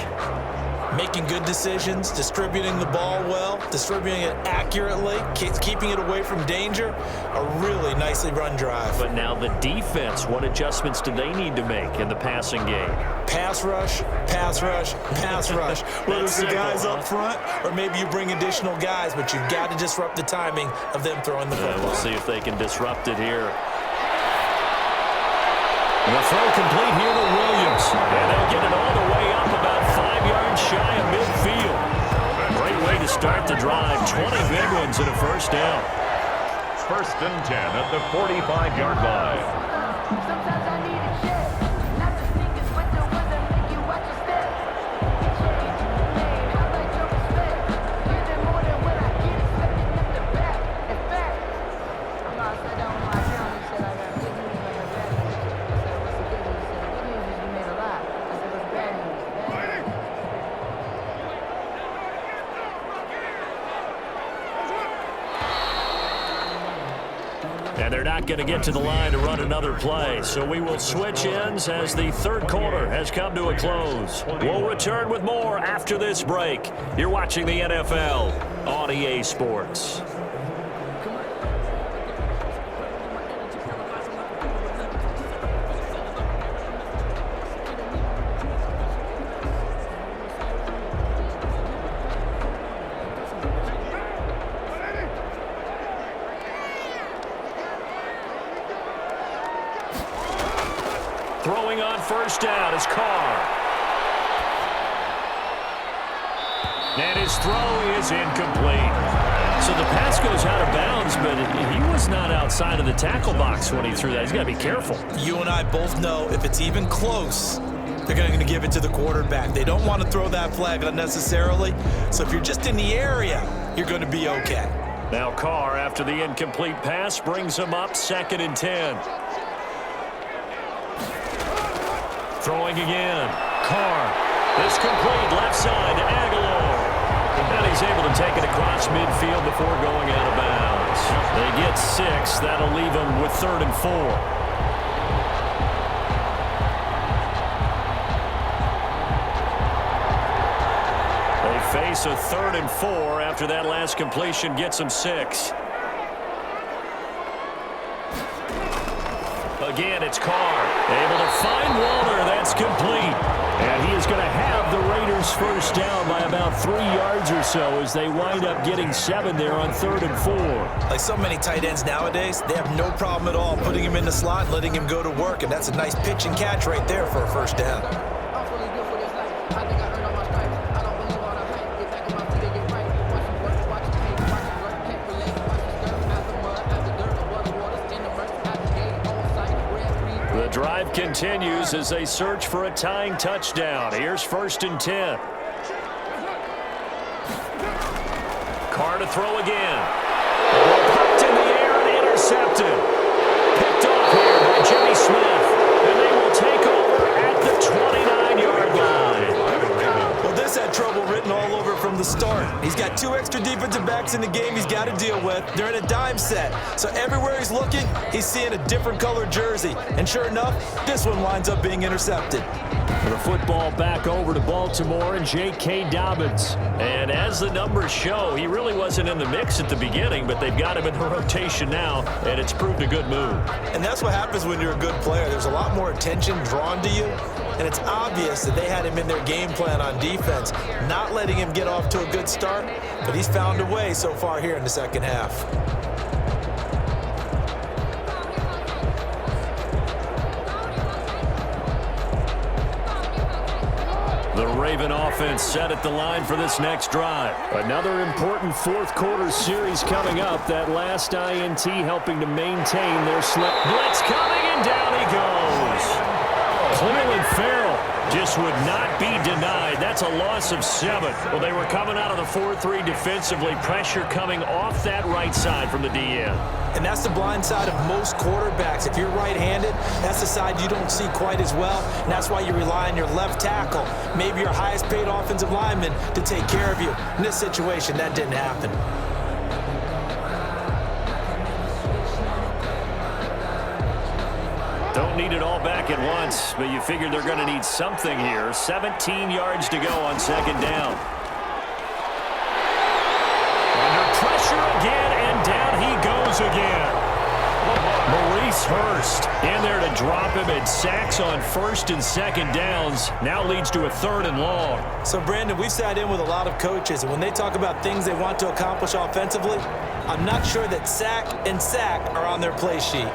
Making good decisions, distributing the ball well, distributing it accurately, keeping it away from danger. A really nicely run drive. But now the defense, what adjustments do they need to make in the passing game? Pass rush, pass rush, pass rush. Whether it's the guys up front or maybe you bring additional guys, but you've got to disrupt the timing of them throwing the football. We'll see if they can disrupt it here. The throw complete here to Williams. And they'll get it all the way up about 5 yards shy of midfield. Great way to start the drive. 20 big ones and a first down. First and 10 at the 45-yard line. Sometimes I need a check, not the sneakers, but the ones that make you watch your step. I like your respect. Giving more than what I get, expecting them to back. In fact, I'm not sat down with my account and said I got good news and I got bad news. I said, what's the good news? He said, the good news is you made a lot. I said, what's bad news? Bad news. And they're not going to get to the line to run another play. So we will switch ends as the third quarter has come to a close. We'll return with more after this break. You're watching the NFL on EA Sports. Throwing on first down is Carr. And his throw is incomplete. So the pass goes out of bounds, but he was not outside of the tackle box when he threw that. He's got to be careful. You and I both know if it's even close, they're going to give it to the quarterback. They don't want to throw that flag unnecessarily. So if you're just in the area, you're going to be okay. Now Carr, after the incomplete pass, brings him up 2nd and 10. Throwing again. Carr. It's complete. Left side to Aguilar. And he's able to take it across midfield before going out of bounds. They get 6. That'll leave them with 3rd and 4. They face a 3rd and 4 after that last completion gets them 6. Again, it's Carr. Able to find Walter. That's complete. And he is going to have the Raiders first down by about 3 yards or so as they wind up getting 7 there on 3rd and 4. Like so many tight ends nowadays, they have no problem at all putting him in the slot and letting him go to work. And that's a nice pitch and catch right there for a first down. I'm fully built for this life. I think I earned all my stripes. I don't believe all the hype. Get back on my feet and get right. Watch it work, watch it take, watch it work, can't relate. Watch it skirt, out the mud, out the dirt, above the waters, in the verse, out the gate, on site, red, free. The drive continues as they search for a tying touchdown. Here's 1st and 10. Carr to throw again. Popped in the air and intercepted. Picked off here by Jimmy Smith. And they will take over at the 29-yard line. Well, this this had trouble written all over from the start. He's got 2 extra defensive backs in the game he's got to deal with. They're in a dime set. So everywhere he's looking, he's seeing a different color jersey. And sure enough, this one winds up being intercepted. The football back over to Baltimore and J.K. Dobbins. And as the numbers show, he really wasn't in the mix at the beginning, but they've got him in the rotation now, and it's proved a good move. And that's what happens when you're a good player. There's a lot more attention drawn to you, and it's obvious that they had him in their game plan on defense, not letting him get off to a good start, but he's found a way so far here in the second half. The Raven offense set at the line for this next drive. Another important fourth quarter series coming up. That last INT helping to maintain their slip. Blitz coming, and down he goes. Cleveland Farrell just would not be denied. That's a loss of 7. Well, they were coming out of the 4-3 defensively. Pressure coming off that right side from the DN. And that's the blind side of most quarterbacks. If you're right-handed, that's the side you don't see quite as well, and that's why you rely on your left tackle, maybe your highest-paid offensive lineman, to take care of you. In this situation, that didn't happen. Don't need it all back at once, but you figure they're going to need something here. 17 yards to go on second down. Under pressure again, and down he goes again. Maurice Hurst in there to drop him, and sacks on first and second downs. Now leads to a 3rd and long. So, Brandon, we've sat in with a lot of coaches, and when they talk about things they want to accomplish offensively, I'm not sure that sack and sack are on their play sheet.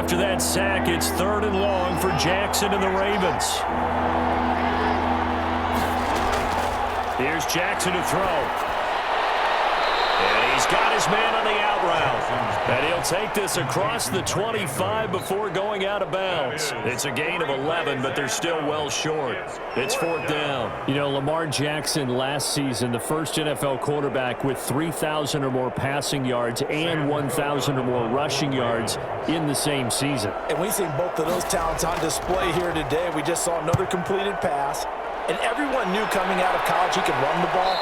After that sack, it's 3rd and long for Jackson and the Ravens. Here's Jackson to throw. And he's got his man on the out route. And he'll take this across the 25 before going out of bounds. It's a gain of 11, but they're still well short. It's 4th down. You know, Lamar Jackson last season, the first NFL quarterback with 3,000 or more passing yards and 1,000 or more rushing yards in the same season. And we've seen both of those talents on display here today. We just saw another completed pass. And everyone knew coming out of college he could run the ball.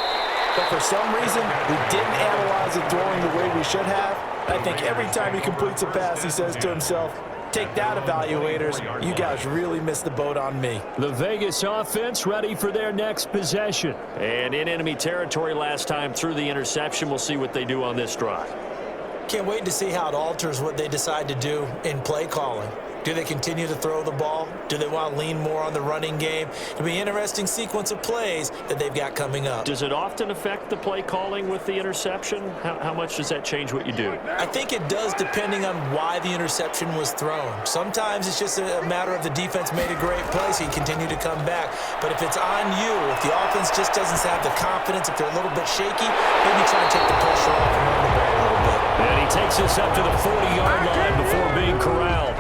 But for some reason, we didn't analyze it throwing the way we should have. I think every time he completes a pass, he says to himself, take that, evaluators. You guys really missed the boat on me. The Vegas offense ready for their next possession. And in enemy territory last time through the interception. We'll see what they do on this drive. Can't wait to see how it alters what they decide to do in play calling. Do they continue to throw the ball? Do they want to lean more on the running game? It'll be an interesting sequence of plays that they've got coming up. Does it often affect the play calling with the interception? How much does that change what you do? I think it does, depending on why the interception was thrown. Sometimes it's just a matter of the defense made a great play, so you continue to come back. But if it's on you, if the offense just doesn't have the confidence, if they're a little bit shaky, maybe try and take the pressure off and run the ball a little bit. And he takes this up to the 40-yard line before being corralled.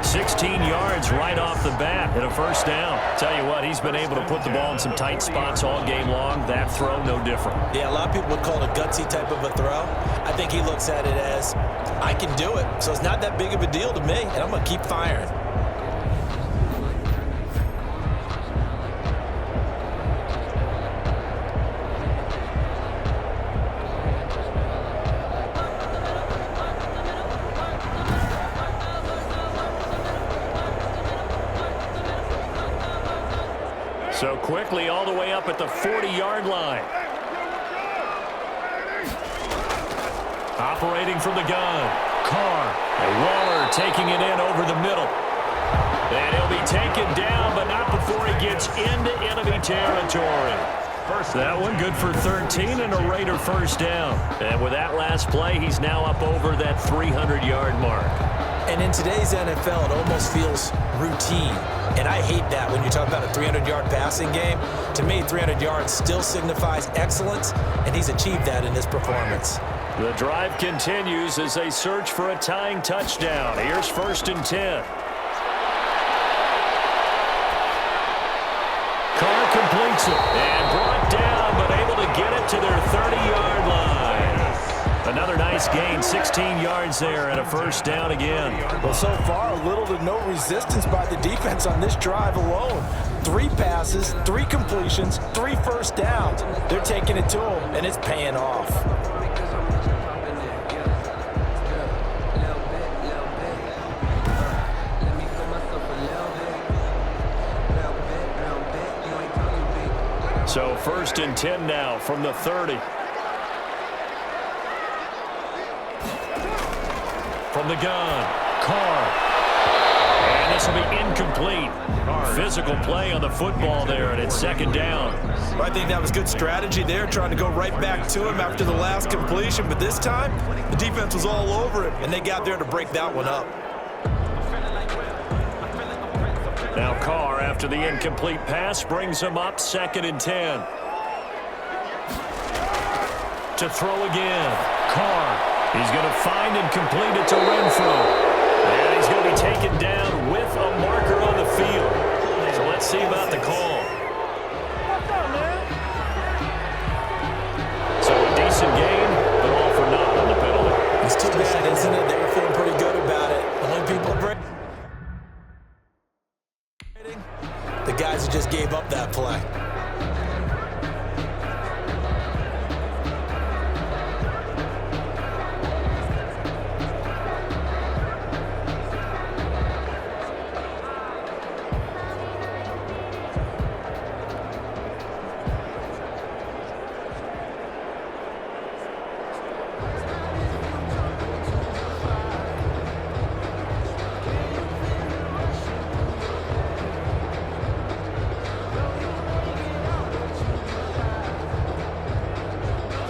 16 yards right off the bat and a 1st down. Tell you what, he's been able to put the ball in some tight spots all game long. That throw, no different. Yeah, a lot of people would call it a gutsy type of a throw. I think he looks at it as, I can do it, so it's not that big of a deal to me, and I'm going to keep firing. So quickly all the way up at the 40-yard line. Operating from the gun. Carr. And Waller taking it in over the middle. And he'll be taken down, but not before he gets into enemy territory. That one good for 13 and a Raider 1st down. And with that last play, he's now up over that 300-yard mark. And in today's NFL, it almost feels routine. And I hate that when you talk about a 300-yard passing game. To me, 300 yards still signifies excellence, and he's achieved that in this performance. The drive continues as they search for a tying touchdown. Here's 1st and 10. completes it. And brought down, but able to get it to their 30-yard line. Another nice gain, 16 yards there, and a first down again. Well, so far, little to no resistance by the defense on this drive alone. 3 passes, 3 completions, 3 first downs. They're taking it to them, and it's paying off. So 1st and 10 now from the 30. From the gun, Carr. And this will be incomplete. Physical play on the football there, and it's 2nd down. I think that was good strategy there, trying to go right back to him after the last completion. But this time, the defense was all over him, and they got there to break that one up. Now Carr, after the incomplete pass, brings him up 2nd and 10. To throw again, Carr. He's going to find and complete it to Renfro. And he's going to be taken down with a marker on the field. So let's see about the call. So a decent game, but all for naught on the penalty. It's too bad, isn't it? They were feeling pretty good about it. Only people break. The guys who just gave up that play.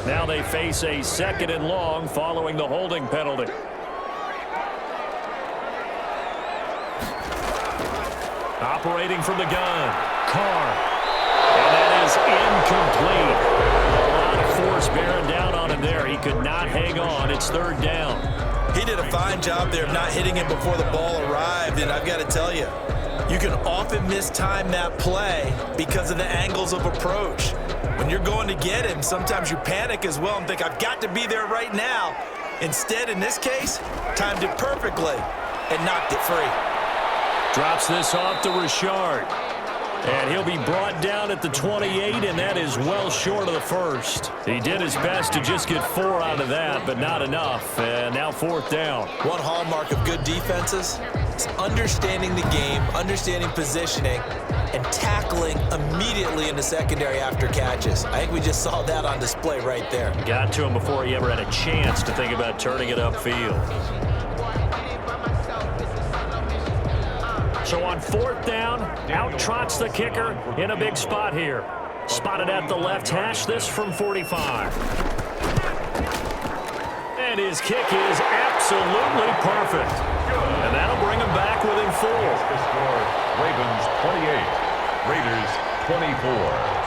Now they face a 2nd and long following the holding penalty. Operating from the gun, Carr. And that is incomplete. A lot of force bearing down on him there. He could not hang on. It's 3rd down. He did a fine job there of not hitting him before the ball arrived, and I've got to tell you, you can often mistime that play because of the angles of approach. When you're going to get him, sometimes you panic as well and think, I've got to be there right now. Instead, in this case, timed it perfectly and knocked it free. Drops this off to Richard. And he'll be brought down at the 28, and that is well short of the first. He did his best to just get 4 out of that, but not enough. And now 4th down. One hallmark of good defenses is understanding the game, understanding positioning, and tackling immediately in the secondary after catches. I think we just saw that on display right there. Got to him before he ever had a chance to think about turning it upfield. So on 4th down, out trots the kicker in a big spot here. Spotted at the left hash, this from 45. And his kick is absolutely perfect. And that'll bring him back within 4. The score, Ravens 28, Raiders 24.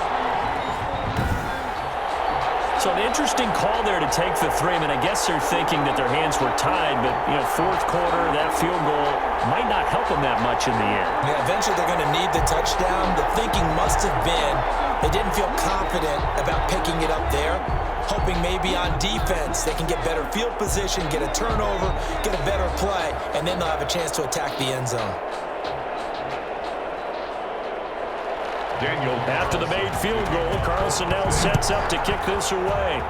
So an interesting call there to take the 3. I mean, I guess they're thinking that their hands were tied, but, 4th quarter, that field goal might not help them that much in the end. Yeah, eventually they're going to need the touchdown. The thinking must have been they didn't feel confident about picking it up there, hoping maybe on defense they can get better field position, get a turnover, get a better play, and then they'll have a chance to attack the end zone. Daniel. After the made field goal, Carlson now sets up to kick this away.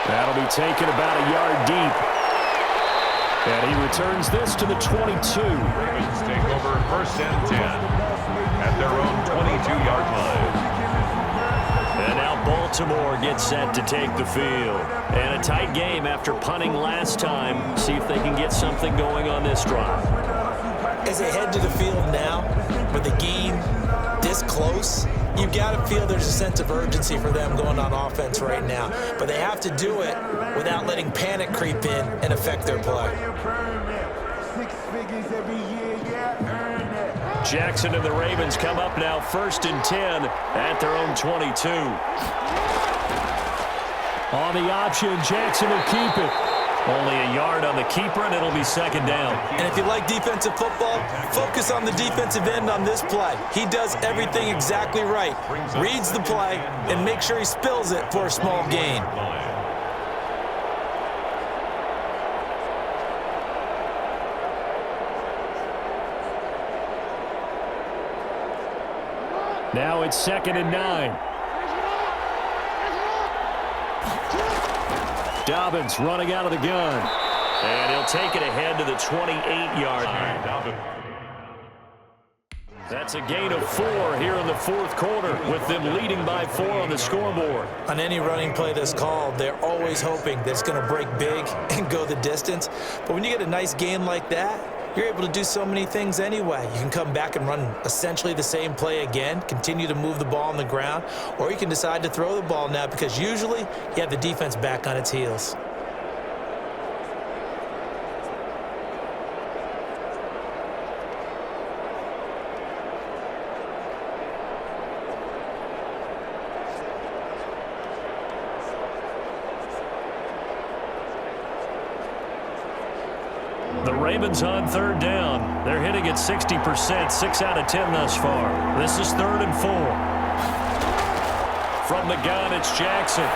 That'll be taken about a yard deep. And he returns this to the 22. Ravens take over 1st and 10 at their own 22-yard line. And now Baltimore gets set to take the field. And a tight game after punting last time. See if they can get something going on this drive. As they head to the field now, with the game this close, you've got to feel there's a sense of urgency for them going on offense right now. But they have to do it without letting panic creep in and affect their play. Jackson and the Ravens come up now 1st and 10 at their own 22. On the option, Jackson will keep it. Only a yard on the keeper, and it'll be second down. And if you like defensive football, focus on the defensive end on this play. He does everything exactly right. Reads the play and makes sure he spills it for a small gain. Now it's 2nd and 9. Dobbins running out of the gun. And he'll take it ahead to the 28-yard line. That's a gain of 4 here in the fourth quarter, with them leading by 4 on the scoreboard. On any running play that's called, they're always hoping that it's going to break big and go the distance. But when you get a nice gain like that, you're able to do so many things anyway. You can come back and run essentially the same play again, continue to move the ball on the ground, or you can decide to throw the ball now because usually you have the defense back on its heels. The Ravens on 3rd down. They're hitting at 60%, 6 out of 10 thus far. This is 3rd and 4. From the gun, it's Jackson.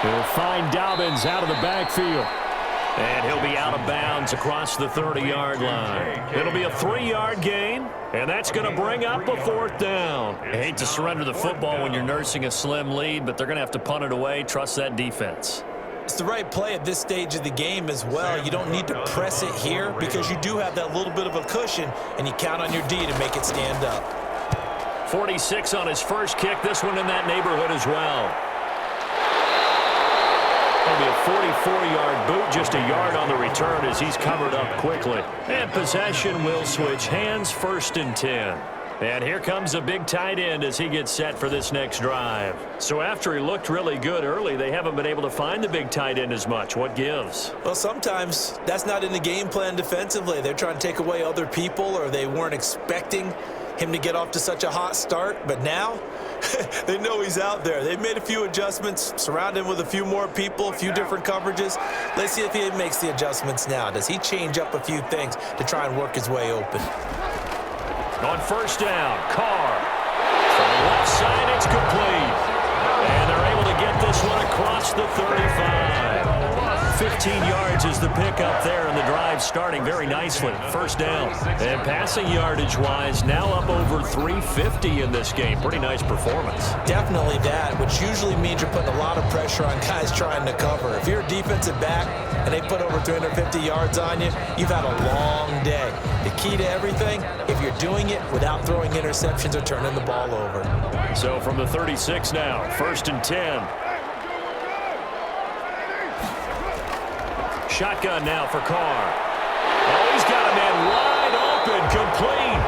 He'll find Dobbins out of the backfield. And he'll be out of bounds across the 30-yard line. It'll be a 3-yard gain, and that's going to bring up a 4th down. I hate to surrender the football when you're nursing a slim lead, but they're going to have to punt it away. Trust that defense. It's the right play at this stage of the game as well. You don't need to press it here because you do have that little bit of a cushion, and you count on your D to make it stand up. 46 on his first kick. This one in that neighborhood as well. It'll be a 44-yard boot, just a yard on the return as he's covered up quickly. And possession will switch hands, 1st and 10. And here comes a big tight end as he gets set for this next drive. So after he looked really good early, they haven't been able to find the big tight end as much. What gives? Well, sometimes that's not in the game plan defensively. They're trying to take away other people, or they weren't expecting him to get off to such a hot start. But now they know he's out there. They've made a few adjustments, surrounded him with a few more people, a few different coverages. Let's see if he makes the adjustments now. Does he change up a few things to try and work his way open? On 1st down, Carr. From the left side, it's complete. And they're able to get this one across the 35. 15 yards is the pickup there, and the drive starting very nicely. 1st down. And passing yardage-wise, now up over 350 in this game. Pretty nice performance. Definitely that, which usually means you're putting a lot of pressure on guys trying to cover. If you're a defensive back and they put over 350 yards on you, you've had a long day. The key to everything, if you're doing it without throwing interceptions or turning the ball over. So from the 36 now, 1st and 10. Shotgun now for Carr. Oh, he's got a man wide open, complete.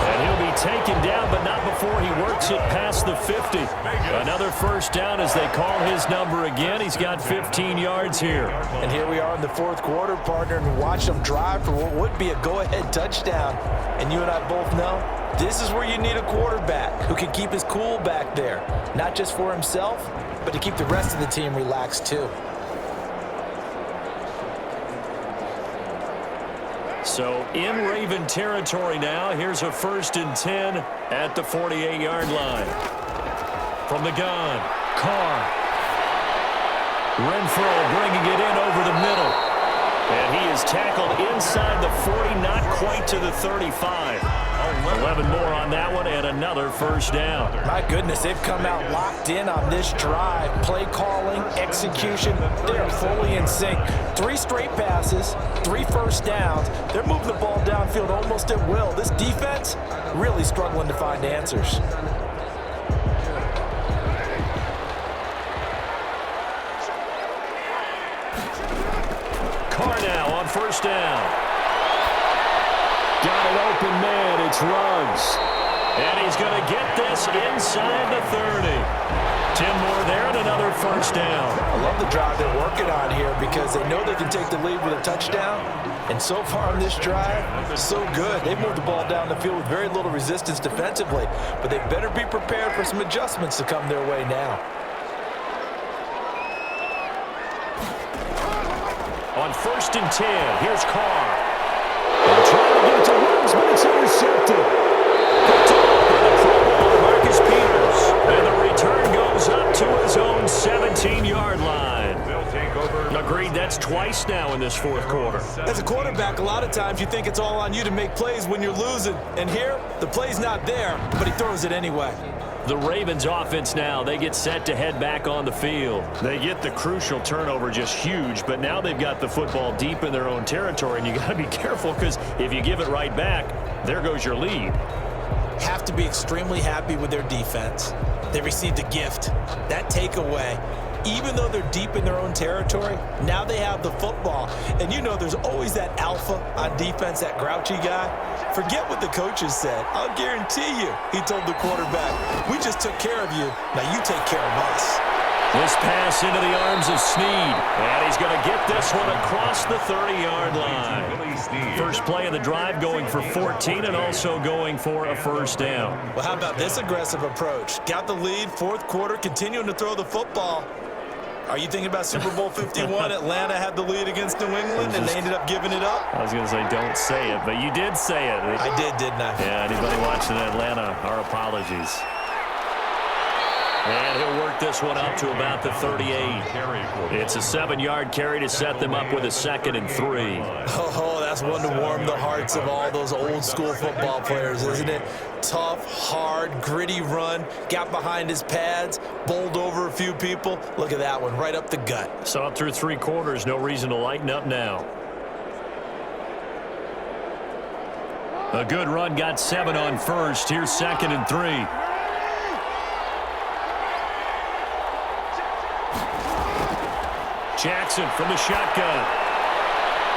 And he'll be taken down, but not before he works it past the 50. Another 1st down as they call his number again. He's got 15 yards here. And here we are in the 4th quarter, partner, and watch them drive for what would be a go-ahead touchdown. And you and I both know this is where you need a quarterback who can keep his cool back there, not just for himself, but to keep the rest of the team relaxed too. So in Raven territory now, here's a 1st and 10 at the 48-yard line. From the gun, Carr. Renfro bringing it in over the middle. And he is tackled inside the 40, not quite to the 35. 11 more on that one, and another 1st down. My goodness, they've come out locked in on this drive. Play calling, execution, they are fully in sync. 3 straight passes, 3 1st downs. They're moving the ball downfield almost at will. This defense really struggling to find answers. Carr now on 1st down. Got an open man, it's Ruggs. And he's going to get this inside the 30. 10 more there and another 1st down. I love the drive they're working on here because they know they can take the lead with a touchdown. And so far on this drive, so good. They moved the ball down the field with very little resistance defensively. But they better be prepared for some adjustments to come their way now. On 1st and 10, here's Carr. They're trying to get it to Woods, but it's intercepted. Picked up by the Pro Bowler, Marcus Peters. And the return goes up to his own 17-yard line. Agreed, that's twice now in this fourth quarter. As a quarterback, a lot of times you think it's all on you to make plays when you're losing. And here, the play's not there, but he throws it anyway. The Ravens offense now, they get set to head back on the field. They get the crucial turnover just huge, but now they've got the football deep in their own territory, and you got to be careful because if you give it right back, there goes your lead. Have to be extremely happy with their defense. They received a gift. That takeaway, even though they're deep in their own territory, now they have the football. And you know there's always that alpha on defense, that grouchy guy. Forget what the coaches said. I'll guarantee you, he told the quarterback, we just took care of you. Now you take care of us. This pass into the arms of Snead. And he's going to get this one across the 30-yard line. First play of the drive going for 14 and also going for a first down. Well, how about this aggressive approach? Got the lead, fourth quarter, continuing to throw the football. Are you thinking about Super Bowl 51? Atlanta had the lead against New England, and they ended up giving it up? I was going to say don't say it, but you did say it. I did, didn't I? Yeah, anybody watching Atlanta, our apologies. And he'll work this one up to about the 38. It's a 7-yard carry to set them up with a 2nd and 3. Oh, that's one to warm the hearts of all those old-school football players, isn't it? Tough, hard, gritty run. Got behind his pads, bowled over a few people. Look at that one, right up the gut. So up through 3 quarters, no reason to lighten up now. A good run, got 7 on first. Here's 2nd and 3. Jackson from the shotgun.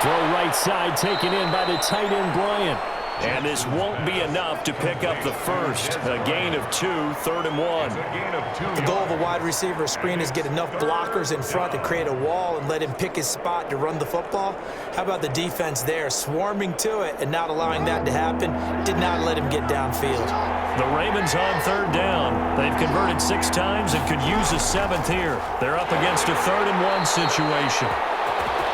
Throw right side taken in by the tight end Bryant. And this won't be enough to pick up the first. A gain of 2, 3rd and 1. The goal of a wide receiver screen is get enough blockers in front to create a wall and let him pick his spot to run the football. How about the defense there, swarming to it and not allowing that to happen? Did not let him get downfield. The Ravens on 3rd down. They've converted 6 times and could use a 7th here. They're up against a 3rd and 1 situation.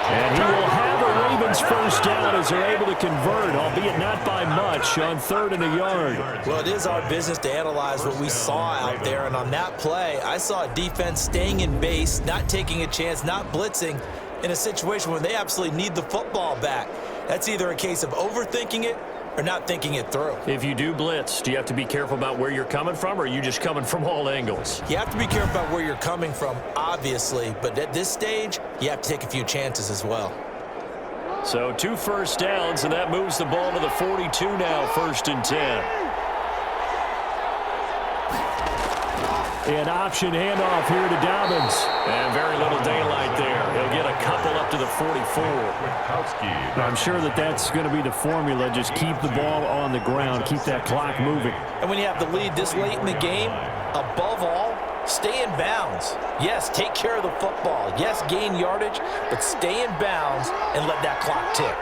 And he will have a Ravens first down as they're able to convert, albeit not by much, on 3rd and a yard. Well, it is our business to analyze what we saw out there, and on that play, I saw a defense staying in base, not taking a chance, not blitzing, in a situation where they absolutely need the football back. That's either a case of overthinking it or not thinking it through. If you do blitz, do you have to be careful about where you're coming from, or are you just coming from all angles? You have to be careful about where you're coming from, obviously, but at this stage, you have to take a few chances as well. So 2 first downs, and that moves the ball to the 42 now, 1st and 10. An option handoff here to Dobbins. And very little daylight there. He'll get a couple up to the 44. I'm sure that's going to be the formula. Just keep the ball on the ground. Keep that clock moving. And when you have the lead this late in the game, above all, stay in bounds. Yes, take care of the football. Yes, gain yardage, but stay in bounds and let that clock tick.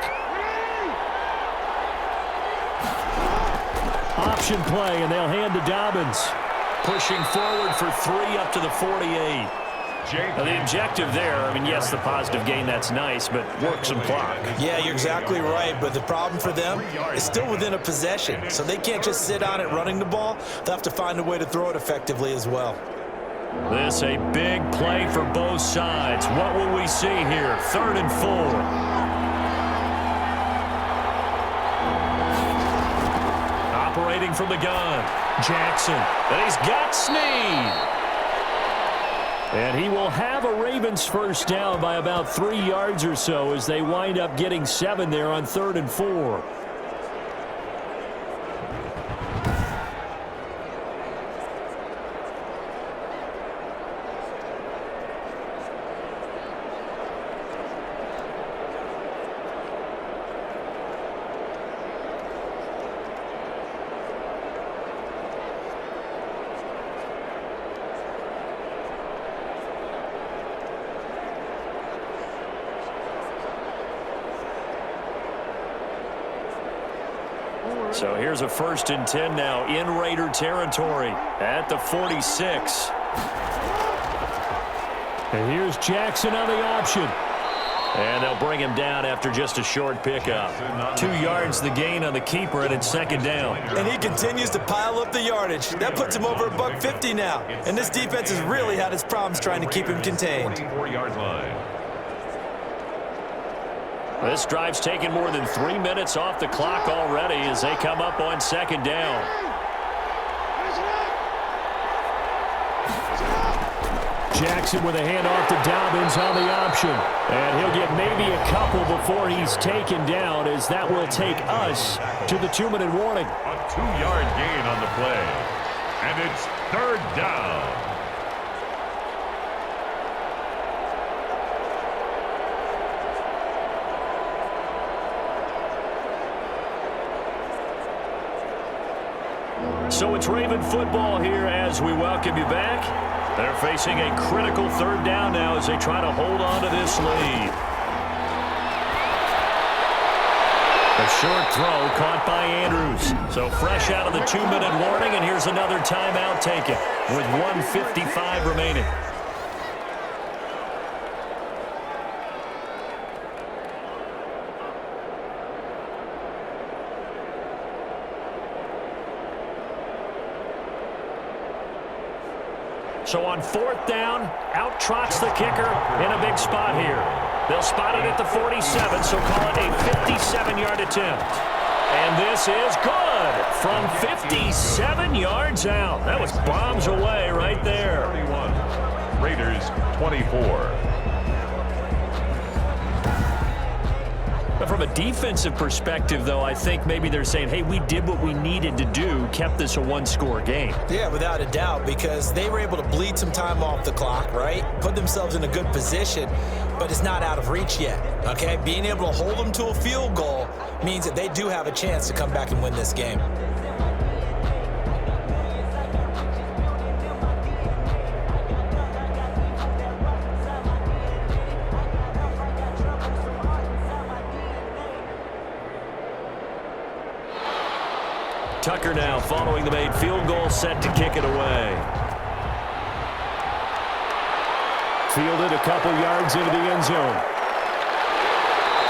Option play, and they'll hand to Dobbins. Pushing forward for 3 up to the 48. Now the objective there, I mean, yes, the positive gain, that's nice, but work some clock. Yeah, you're exactly right, but the problem for them is still within a possession, so they can't just sit on it running the ball. They'll have to find a way to throw it effectively as well. This a big play for both sides. What will we see here? 3rd and 4. Operating from the gun, Jackson, and he's got Snead. And he will have a Ravens first down by about 3 yards or so as they wind up getting 7 there on 3rd and 4. So here's a 1st and 10 now in Raider territory at the 46. And here's Jackson on the option. And they'll bring him down after just a short pickup. 2 yards the gain on the keeper, and it's second down. And he continues to pile up the yardage. That puts him over $150 now. And this defense has really had its problems trying to keep him contained. 24-yard line. This drive's taken more than 3 minutes off the clock already as they come up on second down. Jackson with a handoff to Dobbins on the option. And he'll get maybe a couple before he's taken down, as that will take us to the 2-minute warning. A 2-yard gain on the play. And it's third down. So it's Raven football here as we welcome you back. They're facing a critical third down now as they try to hold on to this lead. A short throw caught by Andrews. So fresh out of the 2-minute warning, and here's another timeout taken with 1:55 remaining. So on fourth down, out trots the kicker in a big spot here. They'll spot it at the 47, so call it a 57-yard attempt. And this is good from 57 yards out. That was bombs away right there. 31. Raiders 24. But from a defensive perspective, though, I think maybe they're saying, hey, we did what we needed to do, kept this a one-score game. Yeah, without a doubt, because they were able to bleed some time off the clock, right? Put themselves in a good position, but it's not out of reach yet, okay? Being able to hold them to a field goal means that they do have a chance to come back and win this game. Tucker now following the made field goal, set to kick it away. Fielded a couple yards into the end zone.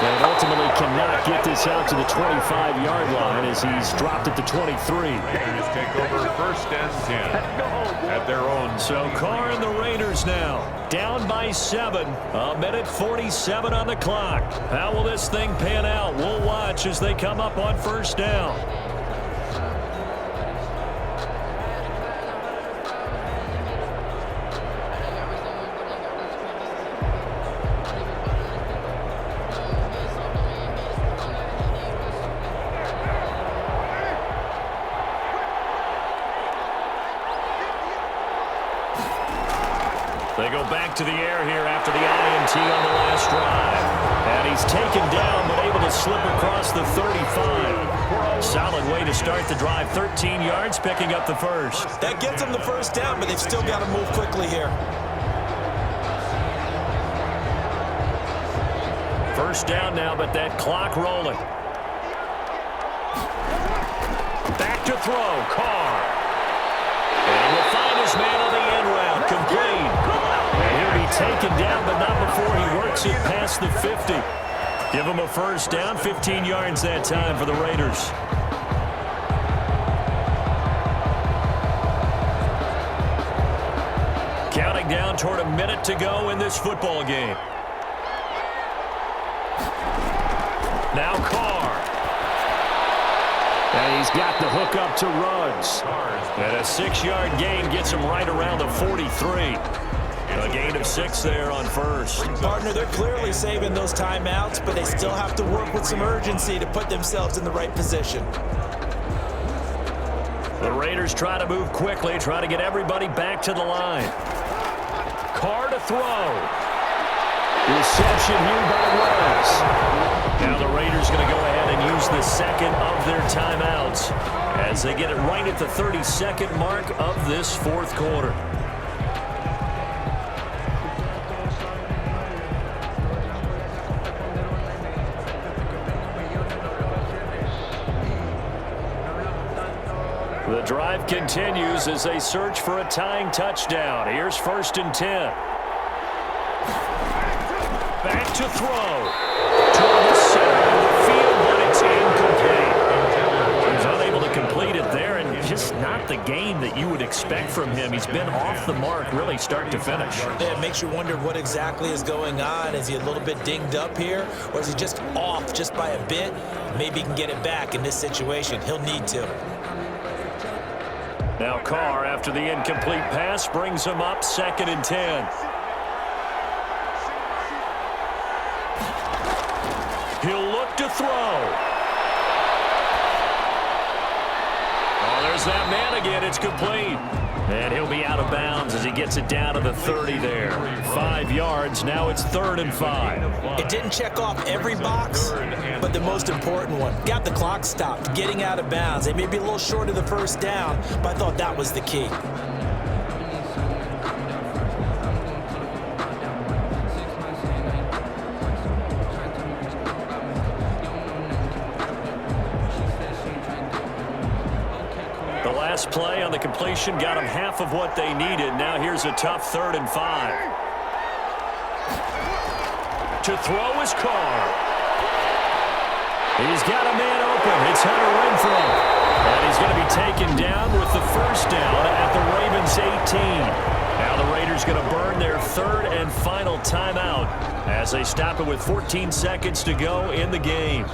And ultimately cannot get this out to the 25-yard line as he's dropped at the 23. Raiders take over first and 10 at their own. So Carr and the Raiders now down by 7. 1:47 on the clock. How will this thing pan out? We'll watch as they come up on first down. They go back to the air here after the INT on the last drive. And he's taken down but able to slip across the 35. Solid way to start the drive. 13 yards, picking up the first. That gets them the first down, but they've still got to move quickly here. First down now, but that clock rolling. Back to throw, Carr. And will find his man on the end route, complete. And he'll be taken down, but not before he works it past the 50. Give him a first down, 15 yards that time for the Raiders. Counting down toward a minute to go in this football game. Now Carr. And he's got the hook up to Ruggs. And a 6-yard gain gets him right around the 43. A gain of 6 there on first. Partner, they're clearly saving those timeouts, but they still have to work with some urgency to put themselves in the right position. The Raiders try to move quickly, try to get everybody back to the line. Carr to throw. Reception here by Ruggs. Now the Raiders going to go ahead and use the second of their timeouts as they get it right at the 32nd mark of this fourth quarter. The drive continues as they search for a tying touchdown. Here's first and 10. Back to throw. Toward the center of the field, but it's incomplete. He's unable to complete it there, and just not the game that you would expect from him. He's been off the mark really start to finish. Yeah, it makes you wonder what exactly is going on. Is he a little bit dinged up here, or is he just off just by a bit? Maybe he can get it back in this situation. He'll need to. Now Carr, after the incomplete pass, brings him up 2nd and 10. He'll look to throw. Oh, there's that man again. It's complete. And he'll be out of bounds as he gets it down to the 30 there. 5 yards. Now it's 3rd and 5. It didn't check off every box, but the most important one. Got the clock stopped, getting out of bounds. They may be a little short of the first down, but I thought that was the key. Play on the completion got him half of what they needed. Now here's a tough 3rd and 5. To throw is Carr. He's got a man open. It's Hunter Renfrow. And he's going to be taken down with the first down at the Ravens 18. Now the Raiders going to burn their 3rd and final timeout as they stop it with 14 seconds to go in the game.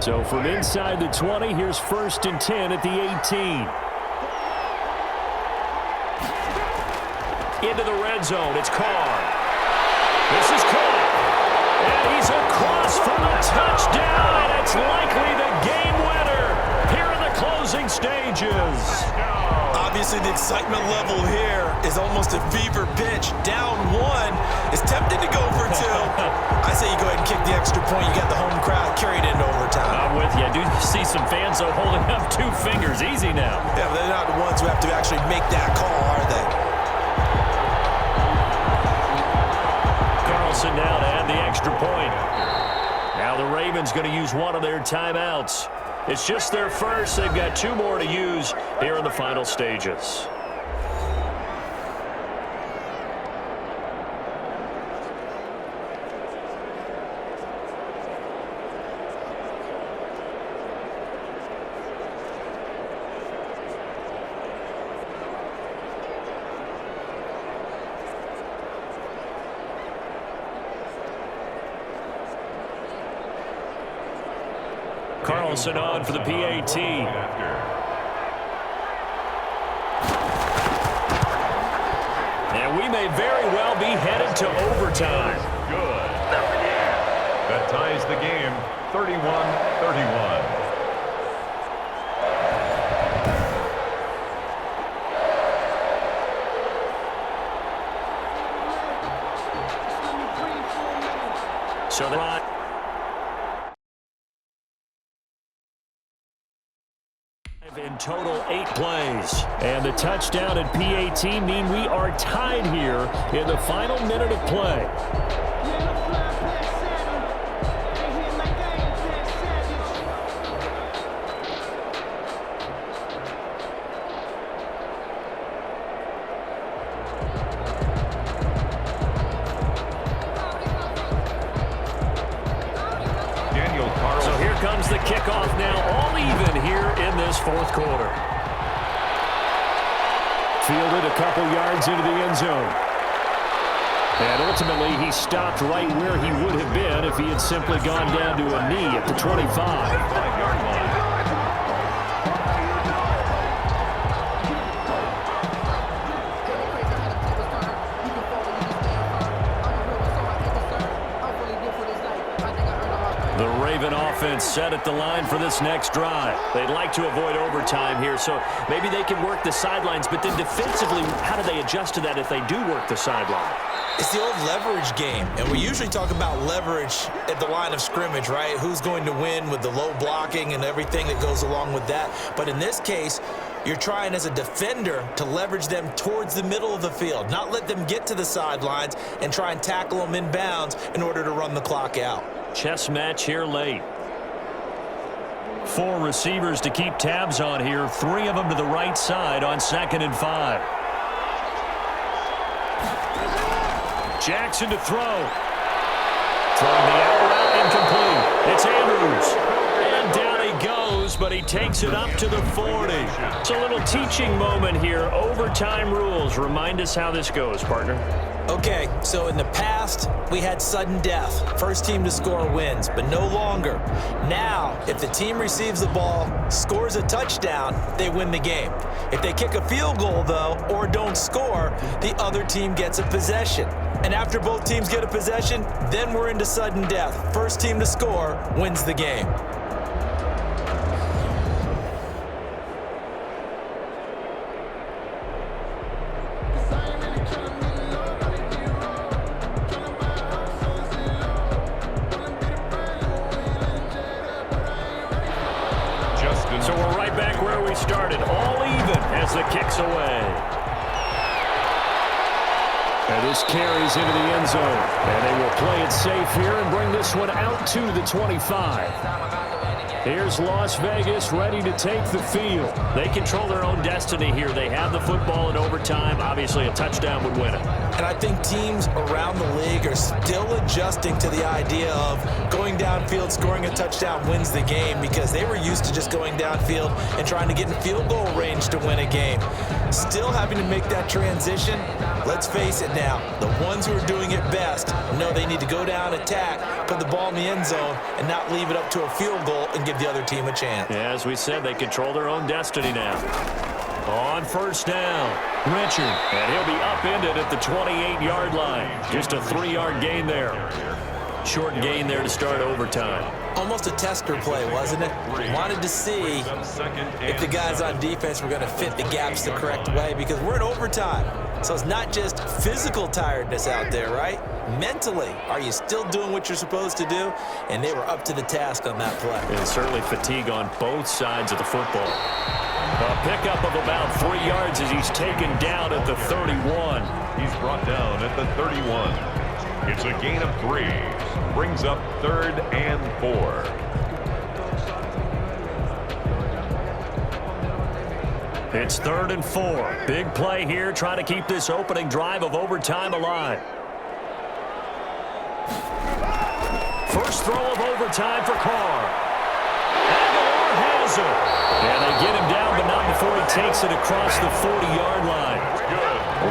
So from inside the 20, here's 1st and 10 at the 18. Into the red zone, it's Carr. This is Carr. And he's across for the touchdown, and it's likely the game winner here in the closing stages. Obviously, the excitement level here is almost a fever pitch. Down 1, is tempted to go for 2. I say you go ahead and kick the extra point. You got the home crowd carried into overtime. I'm with you. I do see some fans, though, holding up 2 fingers. Easy now. Yeah, but they're not the ones who have to actually make that call, are they? Carlson now to add the extra point. Now the Ravens going to use one of their timeouts. It's just their first. They've got 2 more to use here in the final stages. Carlson on for the PAT. And we may very well be headed to overtime. Good. That ties the game 31-31. So they're in total 8 plays. And the touchdown and PAT mean we are tied here in the final minute of play. So here comes the kickoff now, all even here in this 4th quarter. Fielded a couple yards into the end zone. And ultimately, he stopped right where he would have been if he had simply gone down to a knee at the 25. 5-yard line. The Raven offense set at the line for this next drive. They'd like to avoid overtime here, so maybe they can work the sidelines, but then defensively, how do they adjust to that if they do work the sideline? It's the old leverage game, and we usually talk about leverage at the line of scrimmage, right? Who's going to win with the low blocking and everything that goes along with that. But in this case, you're trying as a defender to leverage them towards the middle of the field, not let them get to the sidelines and try and tackle them in bounds in order to run the clock out. Chess match here late. 4 receivers to keep tabs on here. 3 of them to the right side on 2nd and 5. Jackson to throw. Throwing the out route incomplete. It's Andrews. And down he goes, but he takes it up to the 40. It's a little teaching moment here. Overtime rules. Remind us how this goes, partner. Okay, so in the past, we had sudden death. First team to score wins, but no longer. Now, if the team receives the ball, scores a touchdown, they win the game. If they kick a field goal, though, or don't score, the other team gets a possession. And after both teams get a possession, then we're into sudden death. First team to score wins the game. So we're right back where we started, all even as the kick's away. And this carries into the end zone. And they will play it safe here and bring this one out to the 25. Here's Las Vegas ready to take the field. They control their own destiny here. They have the football in overtime. Obviously, a touchdown would win it. And I think teams around the league are still adjusting to the idea of going downfield, scoring a touchdown wins the game, because they were used to just going downfield and trying to get in field goal range to win a game. Still having to make that transition. Let's face it now, the ones who are doing it best know they need to go down, attack, put the ball in the end zone, and not leave it up to a field goal and give the other team a chance. Yeah, as we said, they control their own destiny now. On first down, Richard, and he'll be upended at the 28-yard line. Just a 3-yard gain there. Short gain there to start overtime. Almost a tester play, wasn't it? Wanted to see if the guys on defense were going to fit the gaps the correct way, because we're in overtime. So it's not just physical tiredness out there, right? Mentally, are you still doing what you're supposed to do? And they were up to the task on that play. And certainly fatigue on both sides of the football. A pickup of about 3 yards as he's taken down at the 31. He's brought down at the 31. It's a gain of 3. Brings up 3rd and 4. It's 3rd and 4. Big play here, trying to keep this opening drive of overtime alive. First throw of overtime for Carr. Aguilar has it. And they get him down, but not before he takes it across the 40-yard line.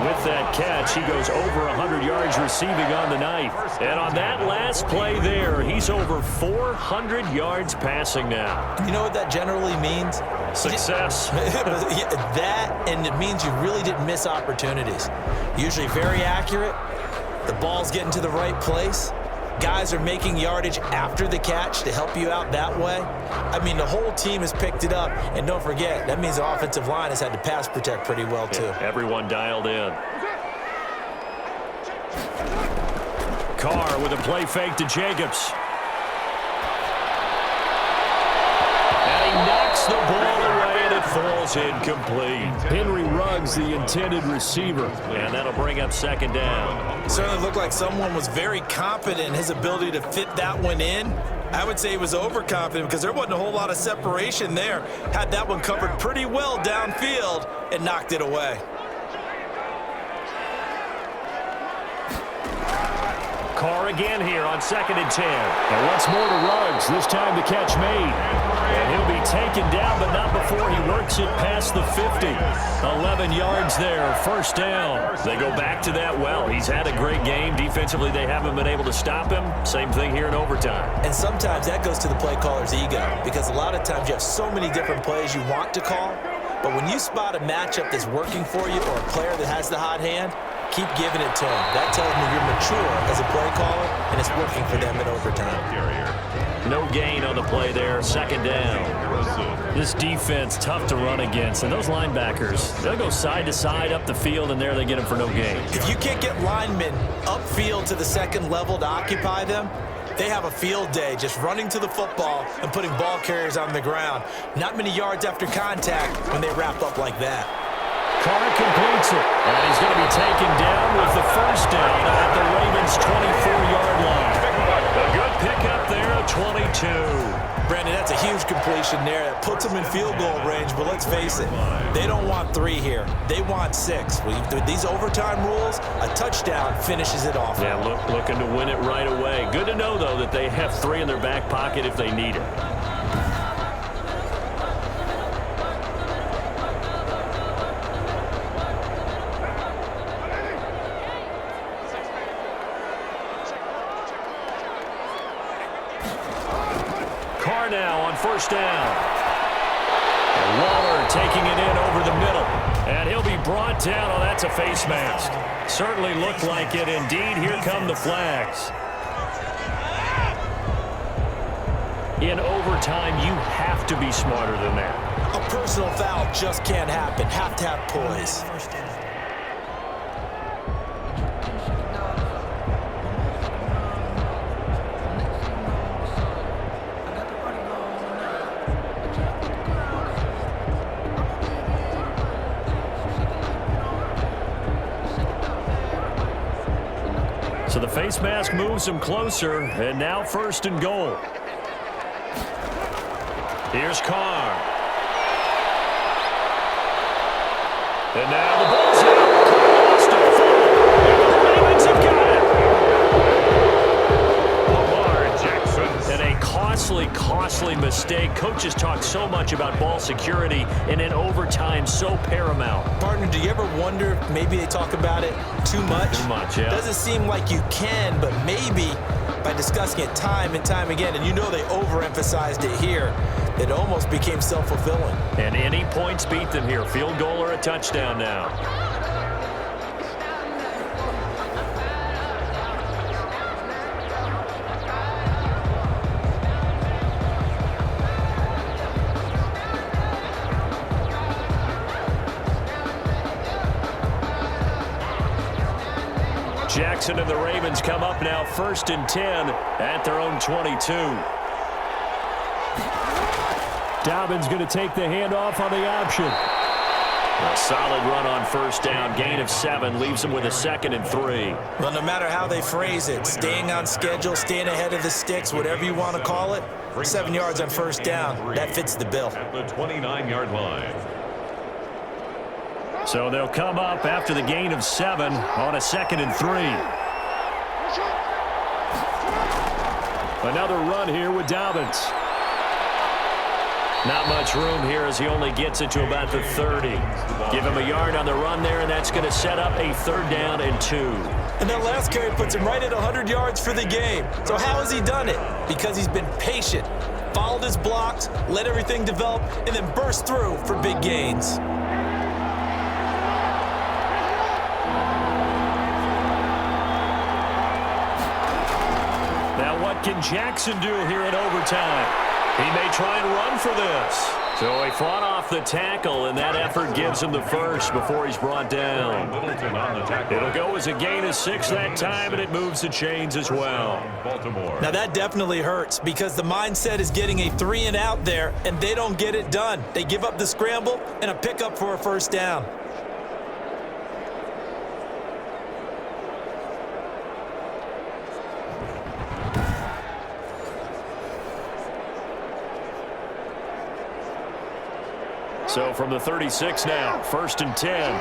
With that catch, he goes over 100 yards receiving on the night. And on that last play there, he's over 400 yards passing now. You know what that generally means? Success. That, and it means you really didn't miss opportunities. Usually very accurate. The ball's getting to the right place. Guys are making yardage after the catch to help you out that way. I mean, the whole team has picked it up. And don't forget, that means the offensive line has had to pass protect pretty well, too. Yeah, everyone dialed in. Carr with a play fake to Jacobs. And he knocks the ball away, and it falls incomplete. Henry Ruggs, the intended receiver. And that'll bring up 2nd down. Certainly looked like someone was very confident in his ability to fit that one in. I would say he was overconfident because there wasn't a whole lot of separation there. Had that one covered pretty well downfield and knocked it away. Carr again here on 2nd and 10. And once more to Ruggs, this time the catch made. And he'll be taken down, but not before he works it past the 50. 11 yards there, 1st down. They go back to that well. He's had a great game. Defensively, they haven't been able to stop him. Same thing here in overtime. And sometimes that goes to the play caller's ego, because a lot of times you have so many different plays you want to call, but when you spot a matchup that's working for you or a player that has the hot hand, keep giving it to him. That tells me you're mature as a play caller, and it's working for them in overtime. No gain on the play there, 2nd down. This defense, tough to run against. And those linebackers, they'll go side to side up the field, and there they get them for no gain. If you can't get linemen upfield to the 2nd level to occupy them, they have a field day just running to the football and putting ball carriers on the ground. Not many yards after contact when they wrap up like that. Carr completes it, and he's going to be taken down with the 1st down at the Ravens' 24-yard line. A good pickup there at 22. Brandon, that's a huge huge completion there that puts them in field goal range, but let's face it, they don't want 3 here. They want 6. With these overtime rules, a touchdown finishes it off. Yeah, looking to win it right away. Good to know, though, that they have 3 in their back pocket if they need it. Carr now on first down. And Waller taking it in over the middle. And he'll be brought down. Oh, that's a face mask. Certainly looked like it. Indeed, here come the flags. In overtime, you have to be smarter than that. A personal foul just can't happen. Have to have poise. So the face mask moves him closer, and now first and goal. Here's Carr. And now the ball's out. Carr lost it. The Ravens have got it. Lamar Jackson. And a costly mistake. Coaches talk so much about ball security, and in overtime, so paramount. Partner, do you ever wonder if maybe they talk about it too much? Too much, yeah. Doesn't seem like you can, but maybe by discussing it time and time again, and you know they overemphasized it here, it almost became self-fulfilling. And any points beat them here. Field goal or a touchdown now. Jackson and the Ravens come up now first and 10 at their own 22. Dobbins going to take the handoff on the option. A solid run on first down. Gain of 7 leaves him with a 2nd and 3. Well, no matter how they phrase it, staying on schedule, staying ahead of the sticks, whatever you want to call it, 7 yards on first down, that fits the bill. At the 29-yard line. So they'll come up after the gain of 7 on a 2nd and 3. Another run here with Dobbins. Not much room here as he only gets it to about the 30. Give him a yard on the run there, and that's going to set up a 3rd down and 2. And that last carry puts him right at 100 yards for the game. So how has he done it? Because he's been patient, followed his blocks, let everything develop, and then burst through for big gains. Now what can Jackson do here in overtime? He may try and run for this. So he fought off the tackle, and that effort gives him the first before he's brought down. It'll go as a gain of 6 that time, and it moves the chains as well. Baltimore. Now that definitely hurts because the mindset is getting a 3 and out there, and they don't get it done. They give up the scramble and a pickup for a first down. So from the 36 now, 1st and 10.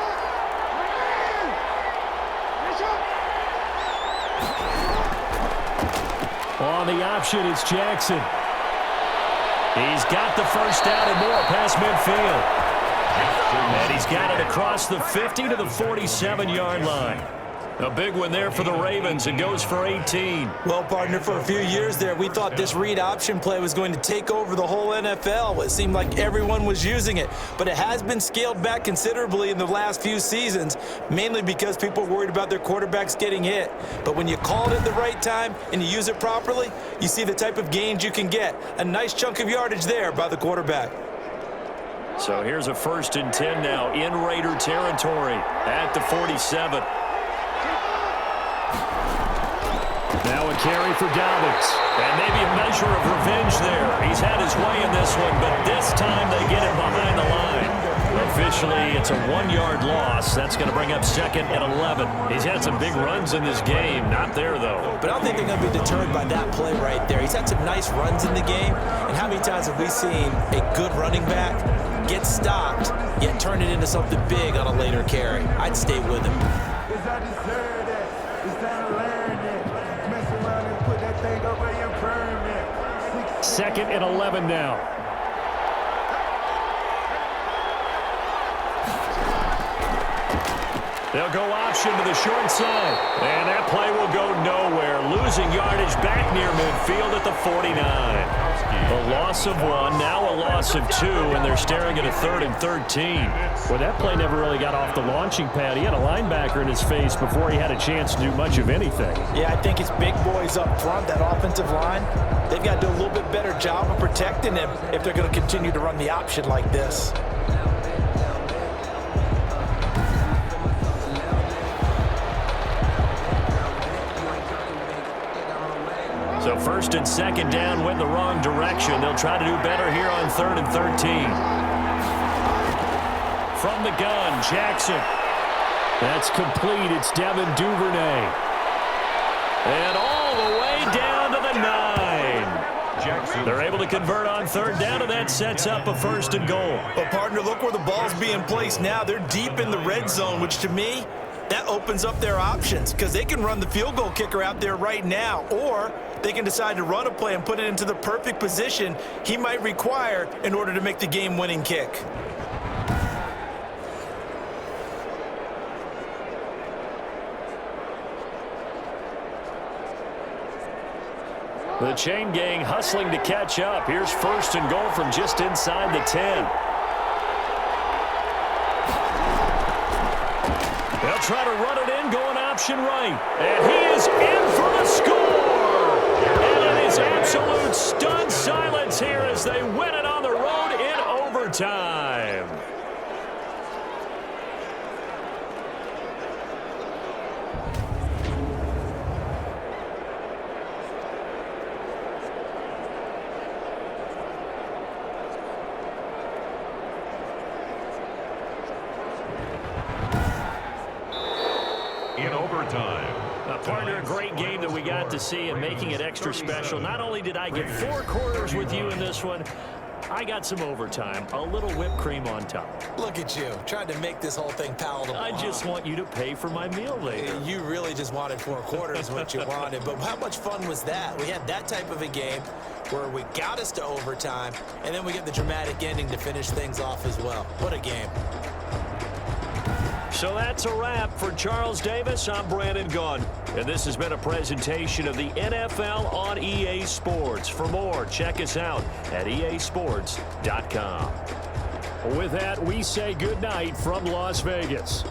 On the option, it's Jackson. He's got the first down and more past midfield. And he's got it across the 50 to the 47-yard line. A big one there for the Ravens. It goes for 18. Well, partner, for a few years there, we thought this read option play was going to take over the whole NFL. It seemed like everyone was using it. But it has been scaled back considerably in the last few seasons, mainly because people are worried about their quarterbacks getting hit. But when you call it at the right time and you use it properly, you see the type of gains you can get. A nice chunk of yardage there by the quarterback. So here's a 1st and 10 now in Raider territory at the 47. Now a carry for Dobbins. And maybe a measure of revenge there. He's had his way in this one, but this time they get him behind the line. Officially, it's a 1-yard loss. That's going to bring up 2nd and 11. He's had some big runs in this game. Not there, though. But I don't think they're going to be deterred by that play right there. He's had some nice runs in the game. And how many times have we seen a good running back get stopped, yet turn it into something big on a later carry? I'd stay with him. Second and 11 now. They'll go option to the short side. And that play will go nowhere. Losing yardage back near midfield at the 49. A loss of 1, now a loss of 2, and they're staring at a 3rd and 13. Well, that play never really got off the launching pad. He had a linebacker in his face before he had a chance to do much of anything. Yeah, I think it's big boys up front, that offensive line. They've got to do a little bit better job of protecting him if they're going to continue to run the option like this. So 1st and 2nd down went the wrong direction. They'll try to do better here on 3rd and 13. From the gun, Jackson. That's complete. It's Devin Duvernay. And all the way down to the 9. They're able to convert on 3rd down, and that sets up a 1st and goal. But, partner, look where the ball's being placed now. They're deep in the red zone, which to me, that opens up their options because they can run the field goal kicker out there right now, or they can decide to run a play and put it into the perfect position he might require in order to make the game-winning kick. The chain gang hustling to catch up. Here's 1st and goal from just inside the 10. They'll try to run it in, going option right. And he is in for the score. And it is absolute stunned silence here as they win it on the road in overtime. In overtime. Partner, a great game that we got to see and making it extra special. Not only did I get 4 quarters with you in this one, I got some overtime, a little whipped cream on top. Look at you, trying to make this whole thing palatable. I just want you to pay for my meal later. You really just wanted 4 quarters, what you wanted. But how much fun was that? We had that type of a game where we got us to overtime, and then we get the dramatic ending to finish things off as well. What a game. So that's a wrap. For Charles Davis, I'm Brandon Gunn. And this has been a presentation of the NFL on EA Sports. For more, check us out at easports.com. With that, we say goodnight from Las Vegas.